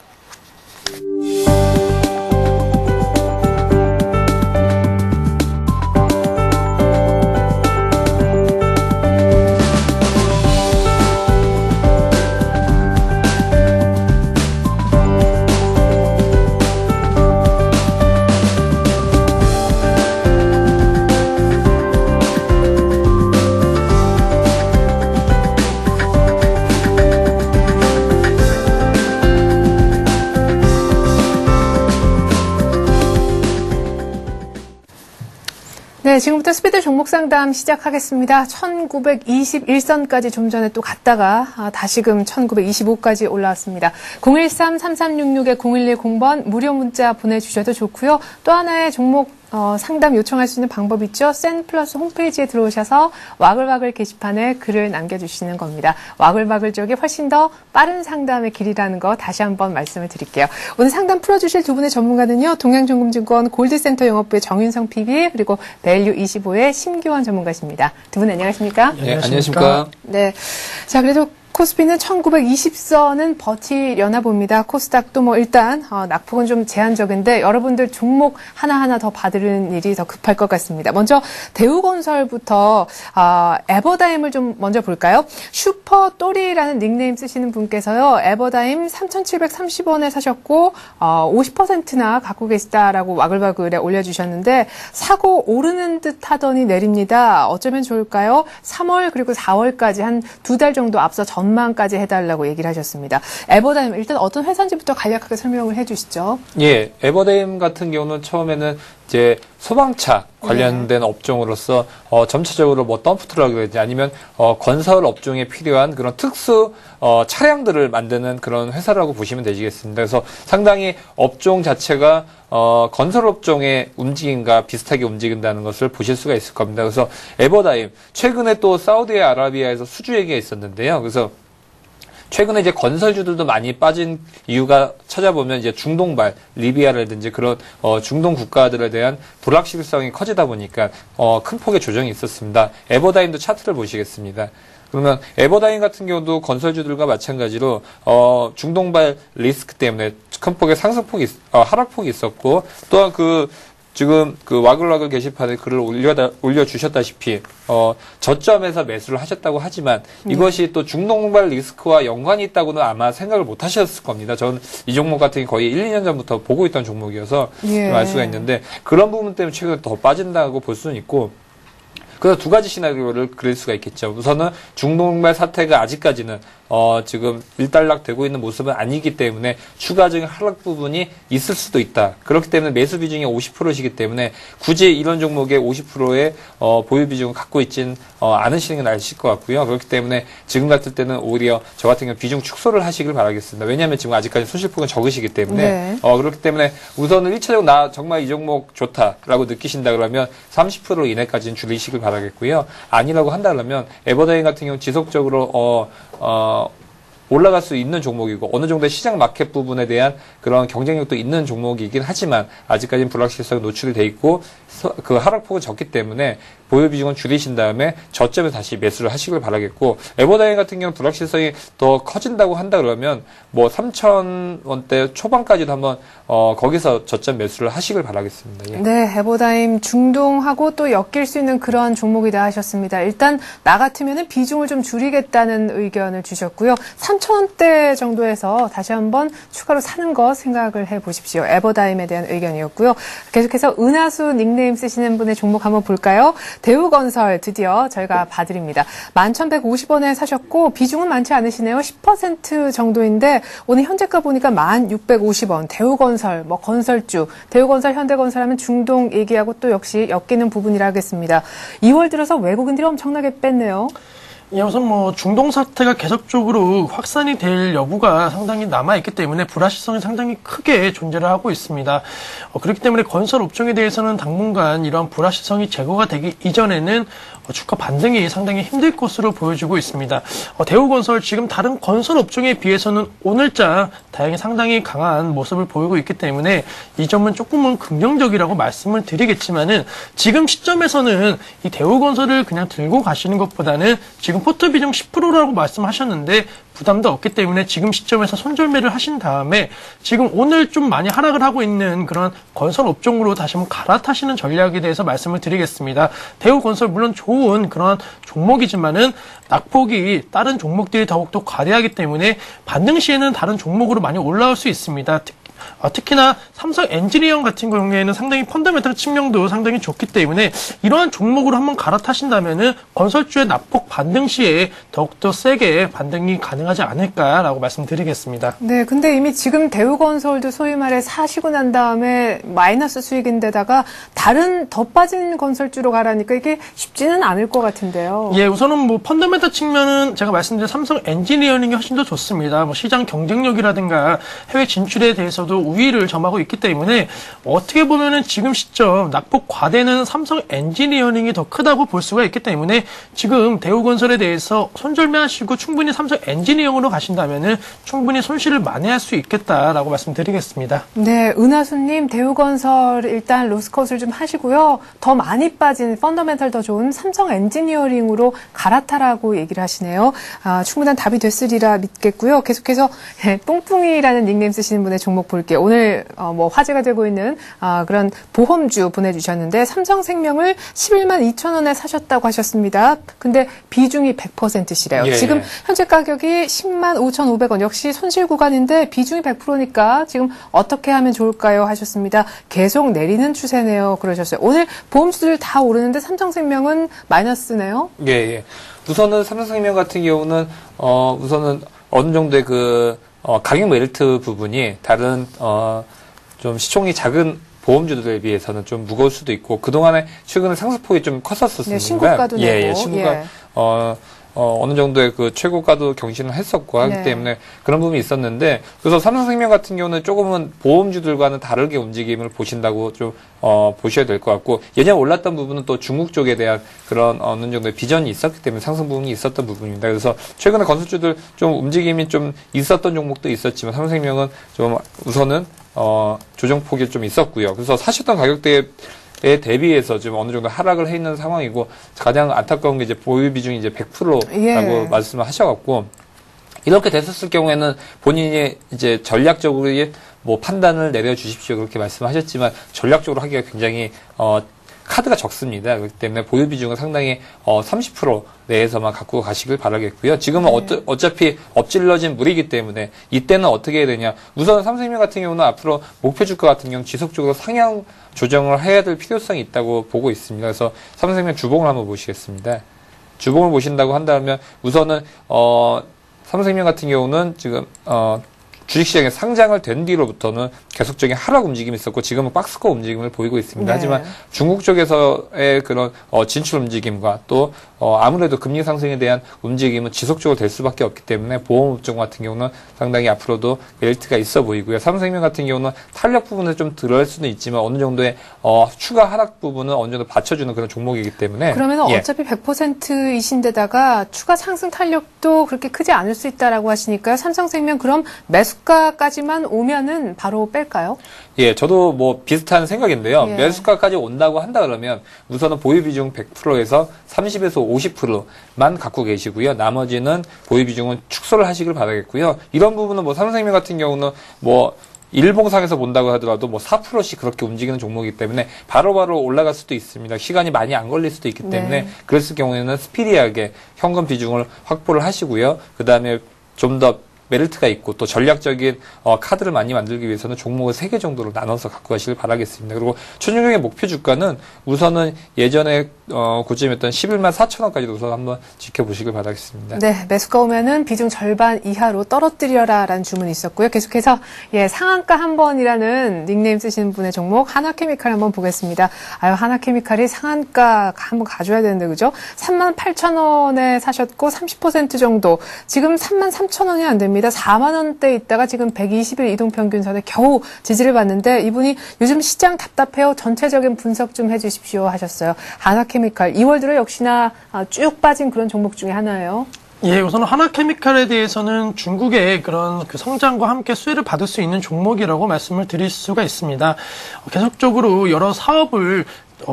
네, 지금부터 스피드 종목 상담 시작하겠습니다. 1921선까지 좀 전에 또 갔다가 다시금 1925까지 올라왔습니다. 013-3366-0110번 무료 문자 보내주셔도 좋고요. 또 하나의 종목 상담 요청할 수 있는 방법 있죠. 센플러스 홈페이지에 들어오셔서 와글와글 게시판에 글을 남겨주시는 겁니다. 와글와글 쪽이 훨씬 더 빠른 상담의 길이라는 거 다시 한번 말씀을 드릴게요. 오늘 상담 풀어주실 두 분의 전문가는요. 동양증권증권 골드센터 영업부의 정윤성 PB 그리고 밸류25의 심규원 전문가십니다. 두 분 안녕하십니까? 네, 안녕하십니까? 네. 자, 그래도 코스피는 1920선은 버티려나 봅니다. 코스닥도 뭐 일단 낙폭은 좀 제한적인데 여러분들 종목 하나하나 더 받으는 일이 더 급할 것 같습니다. 먼저 대우건설부터 에버다임을 좀 먼저 볼까요? 슈퍼또리라는 닉네임 쓰시는 분께서요. 에버다임 3,730원에 사셨고 50%나 갖고 계시다라고 와글와글에 올려주셨는데 사고 오르는 듯 하더니 내립니다. 어쩌면 좋을까요? 3월 그리고 4월까지 한 2달 정도 앞서 전망까지 해달라고 얘기를 하셨습니다. 에버다임 일단 어떤 회사인지부터 간략하게 설명을 해주시죠. 예, 에버다임 같은 경우는 처음에는 이제 소방차 관련된 업종으로서 점차적으로 뭐 덤프트럭이라든지 아니면 건설 업종에 필요한 그런 특수 차량들을 만드는 그런 회사라고 보시면 되시겠습니다. 그래서 상당히 업종 자체가 건설 업종의 움직임과 비슷하게 움직인다는 것을 보실 수가 있을 겁니다. 그래서 에버다임 최근에 또 사우디아라비아에서 수주 얘기가 있었는데요. 그래서 최근에 이제 건설주들도 많이 빠진 이유가 찾아보면 이제 중동발, 리비아라든지 그런 중동 국가들에 대한 불확실성이 커지다 보니까 큰 폭의 조정이 있었습니다. 에버다임도 차트를 보시겠습니다. 그러면 에버다임 같은 경우도 건설주들과 마찬가지로 중동발 리스크 때문에 큰 폭의 상승폭이 하락폭이 있었고 또한 지금 와글와글 게시판에 글을 올려주셨다시피, 저점에서 매수를 하셨다고 하지만 이것이 또 중동발 리스크와 연관이 있다고는 아마 생각을 못 하셨을 겁니다. 저는 이 종목 같은 게 거의 1, 2년 전부터 보고 있던 종목이어서 알 수가 있는데 그런 부분 때문에 최근에 더 빠진다고 볼 수는 있고, 그래서 두 가지 시나리오를 그릴 수가 있겠죠. 우선은 중동발 사태가 아직까지는 지금 일단락되고 있는 모습은 아니기 때문에 추가적인 하락 부분이 있을 수도 있다. 그렇기 때문에 매수 비중이 50%이기 때문에 굳이 이런 종목의 50%의 보유 비중을 갖고 있진 않으시는 게 나으실 것 같고요. 그렇기 때문에 지금 같을 때는 오히려 저 같은 경우 비중 축소를 하시길 바라겠습니다. 왜냐하면 지금 아직까지 손실폭은 적으시기 때문에 그렇기 때문에 우선은 1차적으로 나 정말 이 종목 좋다라고 느끼신다 그러면 30% 이내까지는 줄이시길 바라겠고요. 아니라고 한다면 에버다임 같은 경우 지속적으로 올라갈 수 있는 종목이고 어느 정도의 시장 마켓 부분에 대한 그런 경쟁력도 있는 종목이긴 하지만 아직까지는 불확실성이 노출이 돼 있고 그 하락폭은 적기 때문에 보유 비중은 줄이신 다음에 저점에 다시 매수를 하시길 바라겠고, 에버다임 같은 경우는 불확실성이 더 커진다고 한다 그러면 뭐 3,000원대 초반까지도 한번 거기서 저점 매수를 하시길 바라겠습니다. 예. 네, 에버다임 중동하고 또 엮일 수 있는 그런 종목이다 하셨습니다. 일단 나 같으면은 비중을 좀 줄이겠다는 의견을 주셨고요. 3,000원대 정도에서 다시 한번 추가로 사는 거 생각을 해보십시오. 에버다임에 대한 의견이었고요. 계속해서 은하수 닉네임 쓰시는 분의 종목 한번 볼까요? 대우건설 드디어 저희가 봐드립니다. 11,150원에 사셨고 비중은 많지 않으시네요. 10% 정도인데 오늘 현재가 보니까 1,650원. 대우건설, 뭐 건설주, 대우건설, 현대건설 하면 중동 얘기하고 또 역시 엮이는 부분이라 하겠습니다. 2월 들어서 외국인들이 엄청나게 뺐네요. 예, 우선 뭐 중동 사태가 계속적으로 확산이 될 여부가 상당히 남아있기 때문에 불확실성이 상당히 크게 존재를 하고 있습니다. 그렇기 때문에 건설 업종에 대해서는 당분간 이러한 불확실성이 제거가 되기 이전에는 주가 반등이 상당히 힘들 것으로 보여지고 있습니다. 대우건설 지금 다른 건설 업종에 비해서는 오늘자 다행히 상당히 강한 모습을 보이고 있기 때문에 이 점은 조금은 긍정적이라고 말씀을 드리겠지만은 지금 시점에서는 이 대우건설을 그냥 들고 가시는 것보다는 지금 포트 비중 10%라고 말씀하셨는데 부담도 없기 때문에 지금 시점에서 손절매를 하신 다음에 지금 오늘 좀 많이 하락을 하고 있는 그런 건설 업종으로 다시 한번 갈아타시는 전략에 대해서 말씀을 드리겠습니다. 대우건설 물론 좋은 그런 종목이지만은 낙폭이 다른 종목들이 더욱더 과대하기 때문에 반등 시에는 다른 종목으로 많이 올라올 수 있습니다. 특히나 삼성 엔지니어링 같은 경우에는 상당히 펀더멘털 측면도 상당히 좋기 때문에 이러한 종목으로 한번 갈아타신다면은 건설주의 낙폭 반등 시에 더욱더 세게 반등이 가능하지 않을까라고 말씀드리겠습니다. 네, 근데 이미 지금 대우건설도 소위 말해 사시고 난 다음에 마이너스 수익인데다가 다른 더 빠진 건설주로 가라니까 이게 쉽지는 않을 것 같은데요. 예, 우선은 뭐 펀더멘털 측면은 제가 말씀드린 삼성 엔지니어링이 훨씬 더 좋습니다. 뭐 시장 경쟁력이라든가 해외 진출에 대해서 중에서도 우위를 점하고 있기 때문에 어떻게 보면은 지금 시점 낙폭 과대는 삼성 엔지니어링이 더 크다고 볼 수가 있기 때문에 지금 대우건설에 대해서 손절매하시고 충분히 삼성 엔지니어링으로 가신다면은 충분히 손실을 만회할 수 있겠다라고 말씀드리겠습니다. 네, 은하수님, 대우건설 일단 로스컷을 좀 하시고요. 더 많이 빠진 펀더멘털 더 좋은 삼성 엔지니어링으로 갈아타라고 얘기를 하시네요. 충분한 답이 됐으리라 믿겠고요. 계속해서 뽕뽕이라는 닉네임 쓰시는 분의 종목 볼게요. 오늘 뭐 화제가 되고 있는 그런 보험주 보내주셨는데 삼성생명을 11만 2천 원에 사셨다고 하셨습니다. 근데 비중이 100%시래요. 예. 지금 현재 가격이 10만 5,500원. 역시 손실 구간인데 비중이 100%니까 지금 어떻게 하면 좋을까요? 하셨습니다. 계속 내리는 추세네요. 그러셨어요. 오늘 보험주들 다 오르는데 삼성생명은 마이너스네요. 예, 예. 우선은 삼성생명 같은 경우는 우선은 어느 정도의 가격 메리트 부분이 다른 좀 시총이 작은 보험주들에 비해서는 좀 무거울 수도 있고 그동안에 최근에 상승폭이 좀 컸었습니다. 네, 신고가도 내고. 예, 신고가 어느 정도의 그 최고가도 경신을 했었고 하기 네. 때문에 그런 부분이 있었는데 그래서 삼성생명 같은 경우는 조금은 보험주들과는 다르게 움직임을 보신다고 좀 보셔야 될 것 같고 예전 올랐던 부분은 또 중국 쪽에 대한 그런 어느 정도의 비전이 있었기 때문에 상승 부분이 있었던 부분입니다. 그래서 최근에 건설주들 좀 움직임이 좀 있었던 종목도 있었지만 삼성생명은 좀 우선은 조정폭이 좀 있었고요. 그래서 사셨던 가격대에 대비해서 지금 어느 정도 하락을 해 있는 상황이고 가장 안타까운 게 이제 보유 비중이 이제 100%라고 예. 말씀을 하셔갖고 이렇게 됐었을 경우에는 본인이 이제 전략적으로 뭐 판단을 내려주십시오 그렇게 말씀하셨지만 전략적으로 하기가 굉장히 카드가 적습니다. 그렇기 때문에 보유 비중은 상당히 30% 내에서만 갖고 가시길 바라겠고요. 지금은 어차피 엎질러진 물이기 때문에 이때는 어떻게 해야 되냐. 우선 삼성생명 같은 경우는 앞으로 목표 주가 같은 경우는 지속적으로 상향 조정을 해야 될 필요성이 있다고 보고 있습니다. 그래서 삼성생명 주봉을 한번 보시겠습니다. 주봉을 보신다고 한다면 우선은 삼성생명 같은 경우는 지금 주식시장에 상장을 된 뒤로부터는 계속적인 하락 움직임이 있었고 지금은 박스권 움직임을 보이고 있습니다. 네. 하지만 중국 쪽에서의 그런 진출 움직임과 또 아무래도 금리 상승에 대한 움직임은 지속적으로 될 수밖에 없기 때문에 보험업종 같은 경우는 상당히 앞으로도 메리트가 있어 보이고요. 삼성생명 같은 경우는 탄력 부분을 좀 들어갈 수는 있지만 어느 정도의 추가 하락 부분은 어느 정도 받쳐주는 그런 종목이기 때문에 그러면 어차피 100%이신데다가 추가 상승 탄력도 그렇게 크지 않을 수 있다라고 하시니까요. 삼성생명 그럼 매수가까지만 오면은 바로 뺄까요? 예, 저도 뭐 비슷한 생각인데요. 예. 매수가까지 온다고 한다 그러면 우선은 보유 비중 100%에서 30에서 50%만 갖고 계시고요. 나머지는 보유 비중은 축소를 하시길 바라겠고요. 이런 부분은 뭐 삼성생명 같은 경우는 뭐 일봉상에서 본다고 하더라도 뭐 4%씩 그렇게 움직이는 종목이기 때문에 바로바로 올라갈 수도 있습니다. 시간이 많이 안 걸릴 수도 있기 때문에 네. 그랬을 경우에는 스피디하게 현금 비중을 확보를 하시고요. 그 다음에 좀 더 메리트가 있고 또 전략적인 카드를 많이 만들기 위해서는 종목을 3개 정도로 나눠서 갖고 가시길 바라겠습니다. 그리고 최종적인 목표 주가는 우선은 예전에 고점이었던 11만 4천 원까지도 우선 한번 지켜보시길 바라겠습니다. 네, 매수가 오면은 비중 절반 이하로 떨어뜨려라라는 주문이 있었고요. 계속해서 상한가 한 번이라는 닉네임 쓰시는 분의 종목 하나케미칼 한번 보겠습니다. 하나케미칼이 상한가 한번 가져야 되는데 그죠? 3만 8천 원에 사셨고 30% 정도 지금 3만 3천 원이 안 됩니다. 4만 원대 있다가 지금 120일 이동평균선에 겨우 지지를 받는데 이분이 요즘 시장 답답해요. 전체적인 분석 좀 해주십시오 하셨어요. 하나케미칼 2월 들어 역시나 쭉 빠진 그런 종목 중에 하나예요. 예, 우선 하나케미칼에 대해서는 중국의 그런 그 성장과 함께 수혜를 받을 수 있는 종목이라고 말씀을 드릴 수가 있습니다. 계속적으로 여러 사업을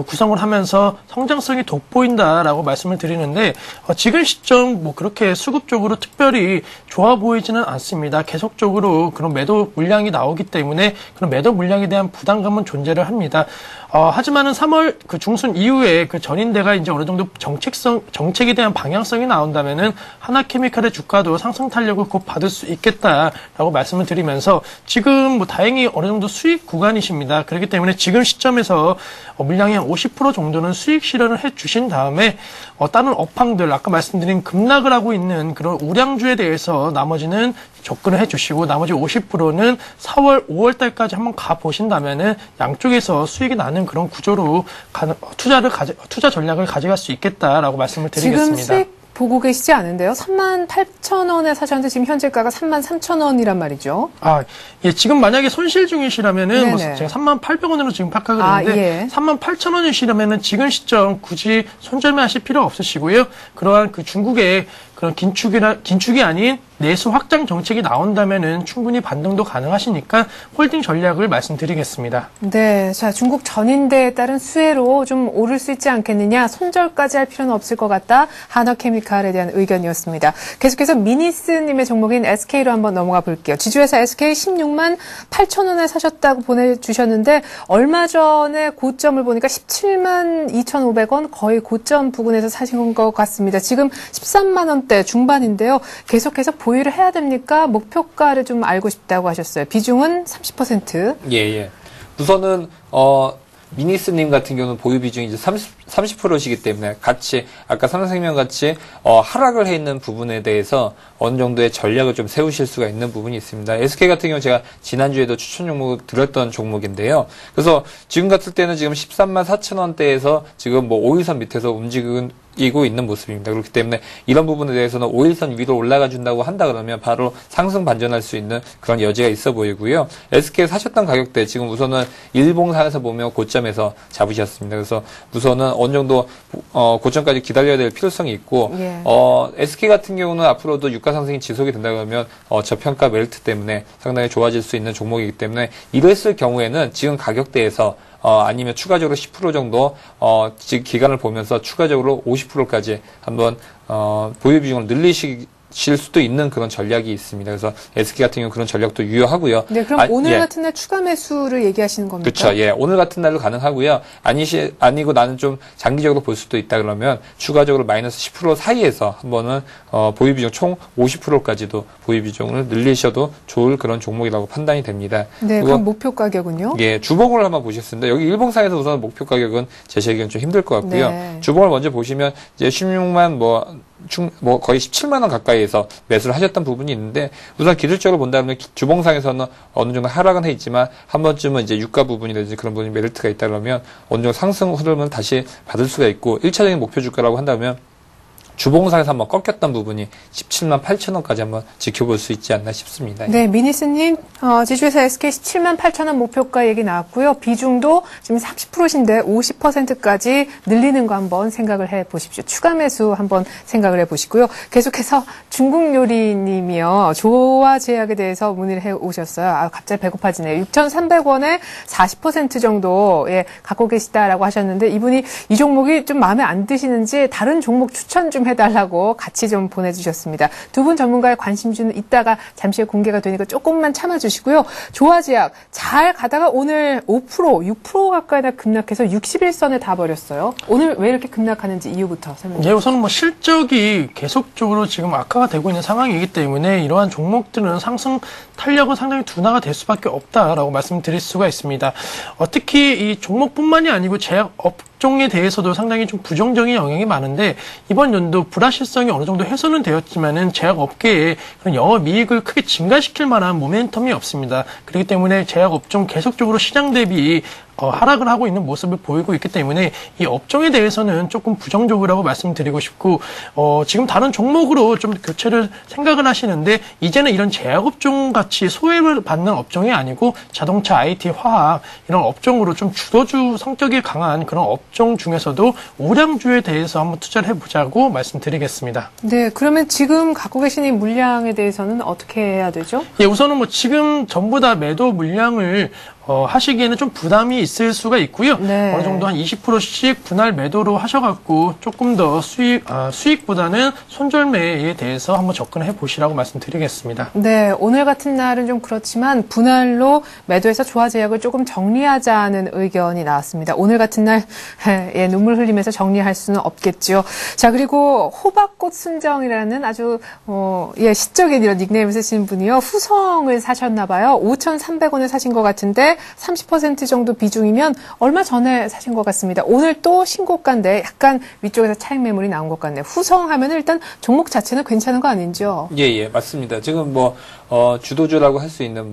구성을 하면서 성장성이 돋보인다라고 말씀을 드리는데 지금 시점 뭐 그렇게 수급적으로 특별히 좋아 보이지는 않습니다. 계속적으로 그런 매도 물량이 나오기 때문에 그런 매도 물량에 대한 부담감은 존재를 합니다. 하지만은 3월 그 중순 이후에 그 전인대가 이제 어느 정도 정책에 대한 방향성이 나온다면은 하나케미칼의 주가도 상승 탄력을 곧 받을 수 있겠다라고 말씀을 드리면서 지금 뭐 다행히 어느 정도 수익 구간이십니다. 그렇기 때문에 지금 시점에서 물량의 50% 정도는 수익 실현을 해 주신 다음에 다른 업황들 아까 말씀드린 급락을 하고 있는 그런 우량주에 대해서 나머지는 접근을 해 주시고 나머지 50%는 4월, 5월 달까지 한번 가 보신다면은 양쪽에서 수익이 나는 그런 구조로 투자 전략을 가져갈 수 있겠다라고 말씀을 드리겠습니다. 지금 수익 보고 계시지 않은데요. 38,000원에 사셨는데 지금 현재가가 33,000원이란 말이죠. 예, 지금 만약에 손실 중이시라면은 뭐 네네. 제가 38,000원으로 지금 파악을 했는데 38,000원이시라면은 지금 시점 굳이 손절매하실 필요 없으시고요. 그러한 그 중국의 그런 긴축이 아닌 내수 확장 정책이 나온다면은 충분히 반등도 가능하시니까 홀딩 전략을 말씀드리겠습니다. 네, 자, 중국 전인대에 따른 수혜로 좀 오를 수 있지 않겠느냐, 손절까지 할 필요는 없을 것 같다, 한화케미칼에 대한 의견이었습니다. 계속해서 미니스님의 종목인 SK로 한번 넘어가 볼게요. 지주회사 SK 16만 8천원에 사셨다고 보내주셨는데 얼마 전에 고점을 보니까 17만 2,500원, 거의 고점 부근에서 사신 것 같습니다. 지금 13만 원대 중반인데요. 계속해서 보유를 해야 됩니까? 목표가를 좀 알고 싶다고 하셨어요. 비중은 30%. 예. 우선은 미니스님 같은 경우는 보유 비중이 이제 30%시기 때문에 같이 아까 삼성생명 같이 하락을 해 있는 부분에 대해서 어느 정도의 전략을 좀 세우실 수가 있는 부분이 있습니다. SK 같은 경우 제가 지난주에도 추천 종목을 드렸던 종목인데요. 그래서 지금 같을 때는 지금 13만 4천 원대에서 지금 뭐 5일선 밑에서 움직이고 있는 모습입니다. 그렇기 때문에 이런 부분에 대해서는 5일선 위로 올라가 준다고 한다 그러면 바로 상승 반전할 수 있는 그런 여지가 있어 보이고요. SK 사셨던 가격대 지금 우선은 일봉상에서 보면 고점에서 잡으셨습니다. 그래서 우선은 어느 정도 고점까지 기다려야 될 필요성이 있고 SK 같은 경우는 앞으로도 유가 상승이 지속이 된다 그러면 저평가 멜트 때문에 상당히 좋아질 수 있는 종목이기 때문에 이랬을 경우에는 지금 가격대에서 아니면 추가적으로 10% 정도 지금 기간을 보면서 추가적으로 50%까지 한번 보유 비중을 늘리실 수도 있는 그런 전략이 있습니다. 그래서 SK 같은 경우 그런 전략도 유효하고요. 네, 그럼 오늘 같은 날 추가 매수를 얘기하시는 겁니까? 그렇죠. 예, 오늘 같은 날도 가능하고요. 아니고 나는 좀 장기적으로 볼 수도 있다 그러면 추가적으로 마이너스 10% 사이에서 한번은 보유 비중 총 50%까지도 보유 비중을 늘리셔도 좋을 그런 종목이라고 판단이 됩니다. 네, 그럼 목표 가격은요? 예, 주봉을 한번 보셨습니다. 여기 일봉상에서 우선 목표 가격은 제시하기는 좀 힘들 것 같고요. 네. 주봉을 먼저 보시면 이제 16만 거의 17만 원 가까이에서 매수를 하셨던 부분이 있는데 우선 기술적으로 본다면 주봉상에서는 어느 정도 하락은 해 있지만 한 번쯤은 이제 유가 부분이라든지 그런 부분이 메리트가 있다 그러면 어느 정도 상승 흐름은 다시 받을 수가 있고 1차적인 목표 주가라고 한다면 주봉상에서 한번 꺾였던 부분이 17만 8천 원까지 한번 지켜볼 수 있지 않나 싶습니다. 네, 미니스님, 지주회사 SK 17만 8천 원 목표가 얘기 나왔고요. 비중도 지금 30%신데 50%까지 늘리는 거 한번 생각을 해보십시오. 추가 매수 한번 생각을 해보시고요. 계속해서 중국 요리님이요. 조화제약에 대해서 문의를 해오셨어요. 갑자기 배고파지네요. 6,300원에 40% 정도 갖고 계시다라고 하셨는데 이분이 이 종목이 좀 마음에 안 드시는지 다른 종목 추천 좀 해달라고 같이 좀 보내주셨습니다. 두 분 전문가의 관심주는 이따가 잠시 후에 공개가 되니까 조금만 참아주시고요. 조화제약 잘 가다가 오늘 5%, 6% 가까이나 급락해서 61선에 다 버렸어요. 오늘 왜 이렇게 급락하는지 이유부터 설명해 주세요. 우선은 실적이 계속적으로 지금 악화가 되고 있는 상황이기 때문에 이러한 종목들은 상승 탄력은 상당히 둔화가 될 수밖에 없다라고 말씀드릴 수가 있습니다. 특히 이 종목뿐만이 아니고 제약 업종에 대해서도 상당히 좀 부정적인 영향이 많은데 이번 연도 불확실성이 어느 정도 해소는 되었지만은 제약 업계에 그런 영업이익을 크게 증가시킬 만한 모멘텀이 없습니다. 그렇기 때문에 제약 업종 계속적으로 시장 대비 하락을 하고 있는 모습을 보이고 있기 때문에 이 업종에 대해서는 조금 부정적이라고 말씀드리고 싶고 지금 다른 종목으로 좀 교체를 생각을 하시는데 이제는 이런 제약업종 같이 소외를 받는 업종이 아니고 자동차, IT, 화학 이런 업종으로 좀 주도주 성격이 강한 그런 업종 중에서도 우량주에 대해서 한번 투자를 해보자고 말씀드리겠습니다. 네, 그러면 지금 갖고 계신 이 물량에 대해서는 어떻게 해야 되죠? 예, 우선은 지금 전부 다 매도 물량을 하시기에는 좀 부담이 있을 수가 있고요. 네. 어느 정도 한 20%씩 분할 매도로 하셔갖고 조금 더 수익보다는 손절매에 대해서 한번 접근해 보시라고 말씀드리겠습니다. 네, 오늘 같은 날은 좀 그렇지만 분할로 매도해서 조화제약을 조금 정리하자는 의견이 나왔습니다. 오늘 같은 날 눈물 흘리면서 정리할 수는 없겠죠. 자, 그리고 호박꽃 순정이라는 아주 시적인 이런 닉네임을 쓰시는 분이요. 후성을 사셨나 봐요. 5,300원에 사신 것 같은데 30% 정도 비중이면 얼마 전에 사신 것 같습니다. 오늘 또 신고가인데 약간 위쪽에서 차익 매물이 나온 것 같네요. 후성하면 일단 종목 자체는 괜찮은 거 아니죠? 예, 맞습니다. 지금 주도주라고 할 수 있는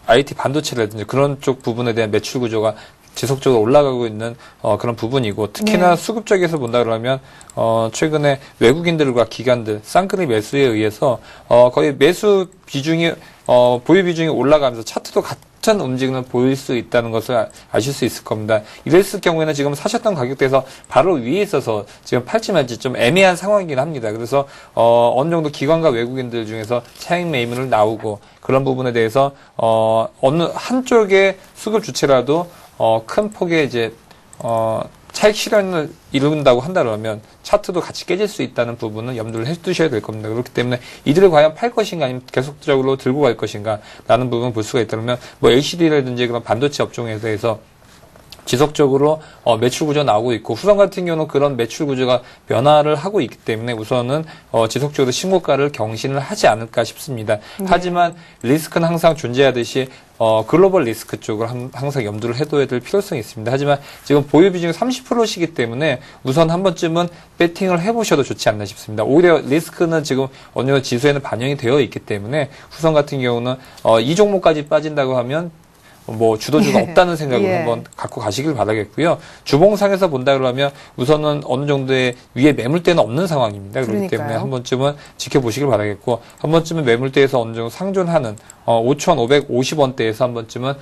IT 반도체라든지 그런 쪽 부분에 대한 매출 구조가 지속적으로 올라가고 있는 그런 부분이고 특히나 수급 쪽에서 본다 그러면 최근에 외국인들과 기관들 쌍끌이 매수에 의해서 거의 매수 비중이 보유 비중이 올라가면서 차트도 같은 움직임을 보일 수 있다는 것을 아실 수 있을 겁니다. 이랬을 경우에는 지금 사셨던 가격대에서 바로 위에 있어서 지금 팔지 말지 좀 애매한 상황이긴 합니다. 그래서 어느 정도 기관과 외국인들 중에서 차익 매물을 나오고 그런 부분에 대해서 어느 한쪽의 수급 주체라도 큰 폭의 이제 차익 실현을 이룬다고 한다면 차트도 같이 깨질 수 있다는 부분은 염두를 해두셔야 될 겁니다. 그렇기 때문에 이들을 과연 팔 것인가 아니면 계속적으로 들고 갈 것인가 라는 부분을 볼 수가 있다면 뭐 LCD라든지 그런 반도체 업종에 대해서 지속적으로 매출 구조 나오고 있고 후성 같은 경우는 그런 매출 구조가 변화를 하고 있기 때문에 우선은 지속적으로 신고가를 경신을 하지 않을까 싶습니다. 하지만 리스크는 항상 존재하듯이 글로벌 리스크 쪽을 항상 염두를 해둬야 될 필요성이 있습니다. 하지만 지금 보유 비중이 30%시기 때문에 우선 한 번쯤은 배팅을 해보셔도 좋지 않나 싶습니다. 오히려 리스크는 지금 어느 정도 지수에는 반영이 되어 있기 때문에 후성 같은 경우는 이 종목까지 빠진다고 하면 뭐 주도주가 없다는 생각을 한번 갖고 가시길 바라겠고요. 주봉상에서 본다 그러면 우선은 어느 정도의 위에 매물대는 없는 상황입니다. 그렇기 때문에 한 번쯤은 지켜보시길 바라겠고 한 번쯤은 매물대에서 어느 정도 상존하는 5,550원대에서 한 번쯤은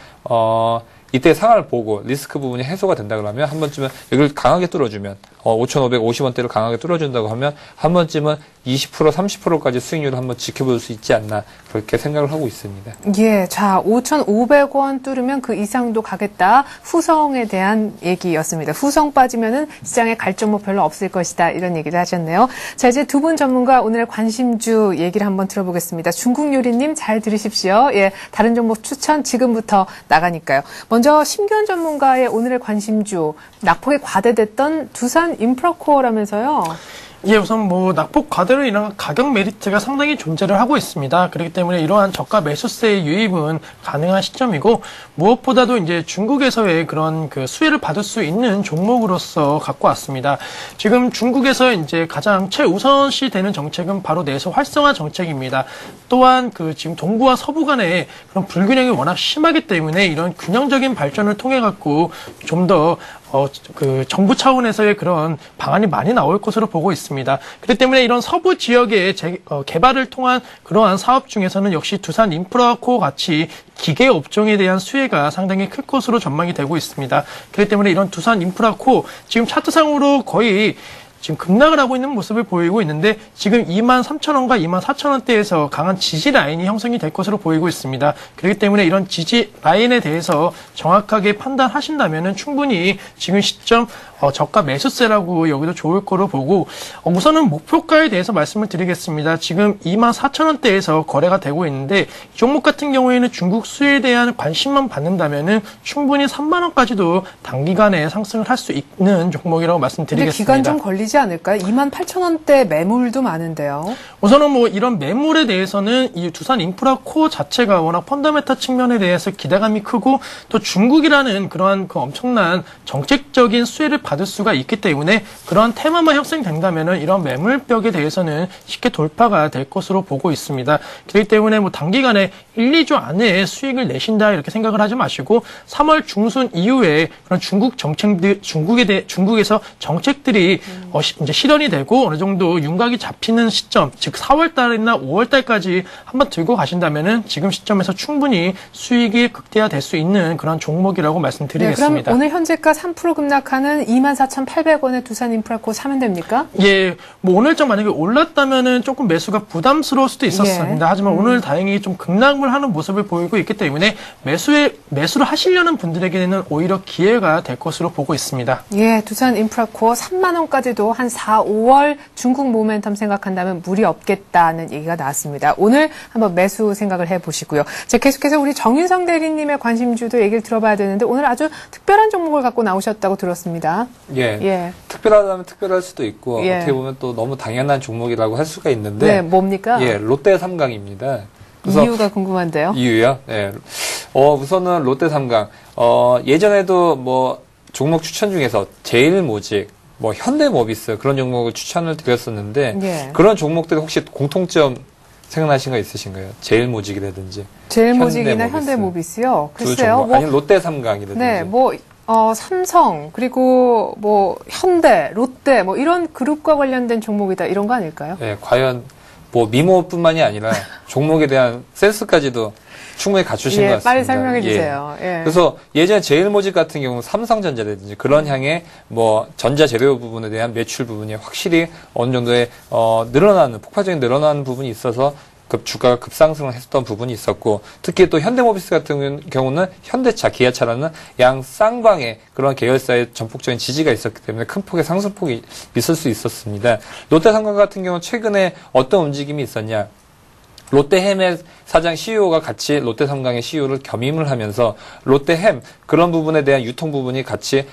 이때 상황을 보고 리스크 부분이 해소가 된다 그러면 한 번쯤은 여기를 강하게 뚫어주면 5,550원대를 강하게 뚫어준다고 하면 한 번쯤은 20% 30%까지 수익률을 한번 지켜볼 수 있지 않나 그렇게 생각을 하고 있습니다. 예, 자 5,500원 뚫으면 그 이상도 가겠다. 후성에 대한 얘기였습니다. 후성 빠지면은 시장에 갈 종목 별로 없을 것이다. 이런 얘기를 하셨네요. 자 이제 두 분 전문가 오늘의 관심주 얘기를 한번 들어보겠습니다. 중국요리님 잘 들으십시오. 예, 다른 종목 추천 지금부터 나가니까요. 먼저 심기현 전문가의 오늘의 관심주 낙폭이 과대됐던 두산 인프라코어라면서요. 예, 우선 뭐 낙폭 과대로 인한 가격 메리트가 상당히 존재를 하고 있습니다. 그렇기 때문에 이러한 저가 매수세의 유입은 가능한 시점이고 무엇보다도 이제 중국에서의 그런 그 수혜를 받을 수 있는 종목으로서 갖고 왔습니다. 지금 중국에서 이제 가장 최우선시 되는 정책은 바로 내수 활성화 정책입니다. 또한 그 지금 동부와 서부 간의 그런 불균형이 워낙 심하기 때문에 이런 균형적인 발전을 통해 갖고 좀 더 그 정부 차원에서의 그런 방안이 많이 나올 것으로 보고 있습니다. 그렇기 때문에 이런 서부 지역의 개발을 통한 그러한 사업 중에서는 역시 두산 인프라코어 같이 기계 업종에 대한 수혜가 상당히 클 것으로 전망이 되고 있습니다. 그렇기 때문에 이런 두산 인프라코어 지금 차트상으로 거의 지금 급락을 하고 있는 모습을 보이고 있는데 지금 23,000원과 24,000원대에서 강한 지지 라인이 형성이 될 것으로 보이고 있습니다. 그렇기 때문에 이런 지지 라인에 대해서 정확하게 판단하신다면 충분히 지금 시점 저가 매수세라고 여기도 좋을 거로 보고 우선은 목표가에 대해서 말씀을 드리겠습니다. 지금 24,000원대에서 거래가 되고 있는데 이 종목 같은 경우에는 중국 수혜에 대한 관심만 받는다면은 충분히 3만 원까지도 단기간에 상승을 할 수 있는 종목이라고 말씀드리겠습니다. 근데 기간 좀 걸리지 않을까요? 28,000원대 매물도 많은데요. 우선은 뭐 이런 매물에 대해서는 이 두산 인프라코어 자체가 워낙 펀더멘탈 측면에 대해서 기대감이 크고 또 중국이라는 그러한 그 엄청난 정책적인 수혜를 받을 수가 있기 때문에 그런 테마만 형성된다면은 이런 매물벽에 대해서는 쉽게 돌파가 될 것으로 보고 있습니다. 그렇기 때문에 뭐 단기간에 1, 2주 안에 수익을 내신다 이렇게 생각을 하지 마시고 3월 중순 이후에 그런 중국 정책들 중국에서 정책들이 이제 실현이 되고 어느 정도 윤곽이 잡히는 시점, 즉 4월 달이나 5월 달까지 한번 들고 가신다면은 지금 시점에서 충분히 수익이 극대화될 수 있는 그런 종목이라고 말씀드리겠습니다. 네, 그럼 오늘 현재가 3% 급락하는 24,800원에 두산 인프라코어 사면 됩니까? 예, 뭐 오늘장 만약에 올랐다면은 조금 매수가 부담스러울 수도 있었습니다. 예. 하지만 오늘 다행히 좀 급락을 하는 모습을 보이고 있기 때문에 매수를 하시려는 분들에게는 오히려 기회가 될 것으로 보고 있습니다. 예, 두산 인프라코어 3만 원까지도 한 4, 5월 중국 모멘텀 생각한다면 무리 없겠다는 얘기가 나왔습니다. 오늘 한번 매수 생각을 해보시고요. 자, 계속해서 우리 정윤성 대리님의 관심주도 얘기를 들어봐야 되는데 오늘 아주 특별한 종목을 갖고 나오셨다고 들었습니다. 예. 특별하다면 특별할 수도 있고 어떻게 보면 또 너무 당연한 종목이라고 할 수가 있는데 네, 뭡니까? 예, 롯데 3강입니다. 이유가 궁금한데요. 이유요? 예. 우선은 롯데 3강. 예전에도 뭐 종목 추천 중에서 제일모직, 뭐 현대모비스 그런 종목을 추천을 드렸었는데 예. 그런 종목들이 혹시 공통점 생각나신 거 있으신가요? 제일모직이라든지 제일모직이나 현대모비스요. 글쎄요. 아니면 롯데 3강이라든지. 네, 뭐 삼성, 그리고 뭐 현대, 롯데 뭐 이런 그룹과 관련된 종목이다 이런 거 아닐까요? 네, 과연 뭐 미모뿐만이 아니라 종목에 대한 센스까지도 충분히 갖추신 것 같습니다. 빨리 설명해 주세요. 예. 그래서 예전에 제일모직 같은 경우는 삼성전자라든지 그런 향의 뭐 전자재료 부분에 대한 매출 부분이 확실히 어느 정도의 늘어나는 폭발적인 늘어나는 부분이 있어서 주가가 급상승을 했었던 부분이 있었고, 특히 또 현대모비스 같은 경우는 현대차, 기아차라는 양 쌍방의 그런 계열사의 전폭적인 지지가 있었기 때문에 큰 폭의 상승폭이 있을 수 있었습니다. 롯데삼성 같은 경우는 최근에 어떤 움직임이 있었냐? 롯데햄의 사장 CEO가 같이 롯데삼강의 CEO를 겸임을 하면서 롯데햄 그런 부분에 대한 유통 부분이 같이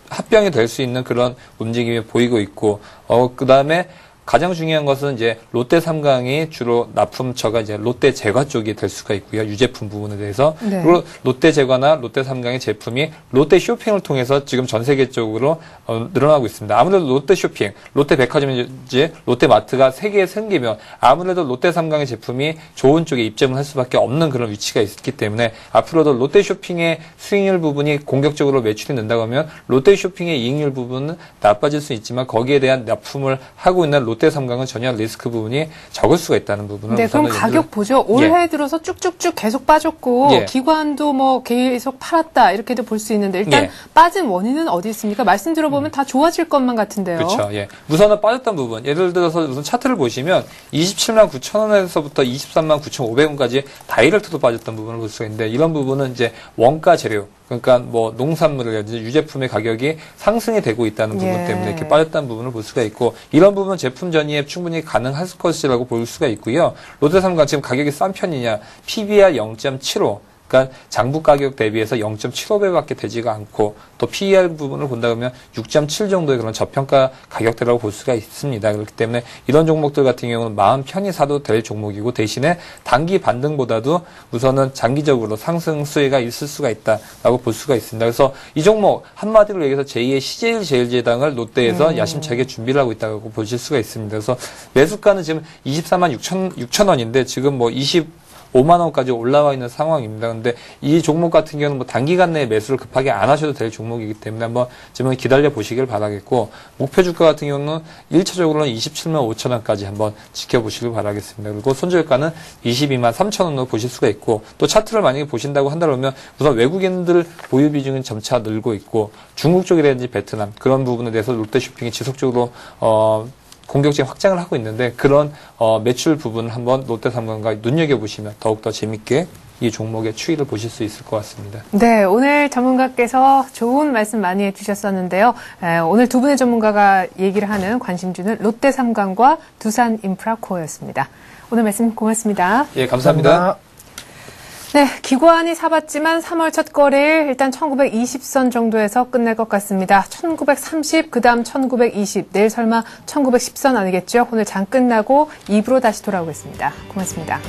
합병이 될 수 있는 그런 움직임이 보이고 있고, 그 다음에 가장 중요한 것은 이제 롯데삼강이 주로 납품처가 이제 롯데제과 쪽이 될 수가 있고요. 유제품 부분에 대해서. 네. 그리고 롯데제과나 롯데삼강의 제품이 롯데쇼핑을 통해서 지금 전 세계적으로 늘어나고 있습니다. 아무래도 롯데쇼핑, 롯데백화점이지 롯데마트가 세계에 생기면 아무래도 롯데삼강의 제품이 좋은 쪽에 입점을 할 수밖에 없는 그런 위치가 있기 때문에 앞으로도 롯데쇼핑의 수익률 부분이 공격적으로 매출이 는다고 하면 롯데쇼핑의 이익률 부분은 나빠질 수 있지만 거기에 대한 납품을 하고 있는 롯데삼강은 전혀 리스크 부분이 적을 수가 있다는 부분을. 네, 그럼 가격 보죠. 올해 예. 들어서 쭉쭉쭉 계속 빠졌고 예. 기관도 뭐 계속 팔았다 이렇게도 볼 수 있는데 일단 예. 빠진 원인은 어디 있습니까? 말씀 들어보면 다 좋아질 것만 같은데요. 그렇죠. 예. 우선은 빠졌던 부분. 예를 들어서 우선 차트를 보시면 27만 9천 원에서부터 23만 9,500원까지 다이렉트로 빠졌던 부분을 볼 수가 있는데, 이런 부분은 이제 원가 재료, 그러니까 뭐 농산물이라든지 유제품의 가격이 상승이 되고 있다는 부분 때문에 이렇게 빠졌다는 부분을 볼 수가 있고, 이런 부분 제품 전이에 충분히 가능할 것이라고 볼 수가 있고요. 롯데삼강 지금 가격이 싼 편이냐? PBR 0.75. 그러니까 장부 가격 대비해서 0.75배밖에 되지가 않고, 또 PER 부분을 본다 그러면 6.7 정도의 그런 저평가 가격대라고 볼 수가 있습니다. 그렇기 때문에 이런 종목들 같은 경우는 마음 편히 사도 될 종목이고, 대신에 단기 반등보다도 우선은 장기적으로 상승 수혜가 있을 수가 있다라고 볼 수가 있습니다. 그래서 이 종목 한마디로 얘기해서 제2의 CJ 제일제당을 롯데에서 야심차게 준비를 하고 있다고 보실 수가 있습니다. 그래서 매수가는 지금 24만 6천 원인데 지금 뭐 5만 원까지 올라와 있는 상황입니다. 근데 이 종목 같은 경우는 뭐 단기간 내에 매수를 급하게 안 하셔도 될 종목이기 때문에 한번 좀 기다려 보시길 바라겠고, 목표 주가 같은 경우는 1차적으로는 27만 5천 원까지 한번 지켜보시길 바라겠습니다. 그리고 손절가는 22만 3천 원으로 보실 수가 있고, 또 차트를 만약에 보신다고 한다 그러면 우선 외국인들 보유 비중은 점차 늘고 있고, 중국 쪽이라든지 베트남 그런 부분에 대해서 롯데쇼핑이 지속적으로 공격적인 확장을 하고 있는데, 그런 매출 부분을 한번 롯데삼강과 눈여겨보시면 더욱더 재밌게 이 종목의 추이를 보실 수 있을 것 같습니다. 네, 오늘 전문가께서 좋은 말씀 많이 해주셨었는데요. 오늘 두 분의 전문가가 얘기를 하는 관심주는 롯데삼강과 두산인프라코어였습니다. 오늘 말씀 고맙습니다. 예, 감사합니다. 네, 기관이 사봤지만 3월 첫 거래일 일단 1920선 정도에서 끝날 것 같습니다. 1930, 그 다음 1920, 내일 설마 1910선 아니겠죠? 오늘 장 끝나고 2부로 다시 돌아오겠습니다. 고맙습니다.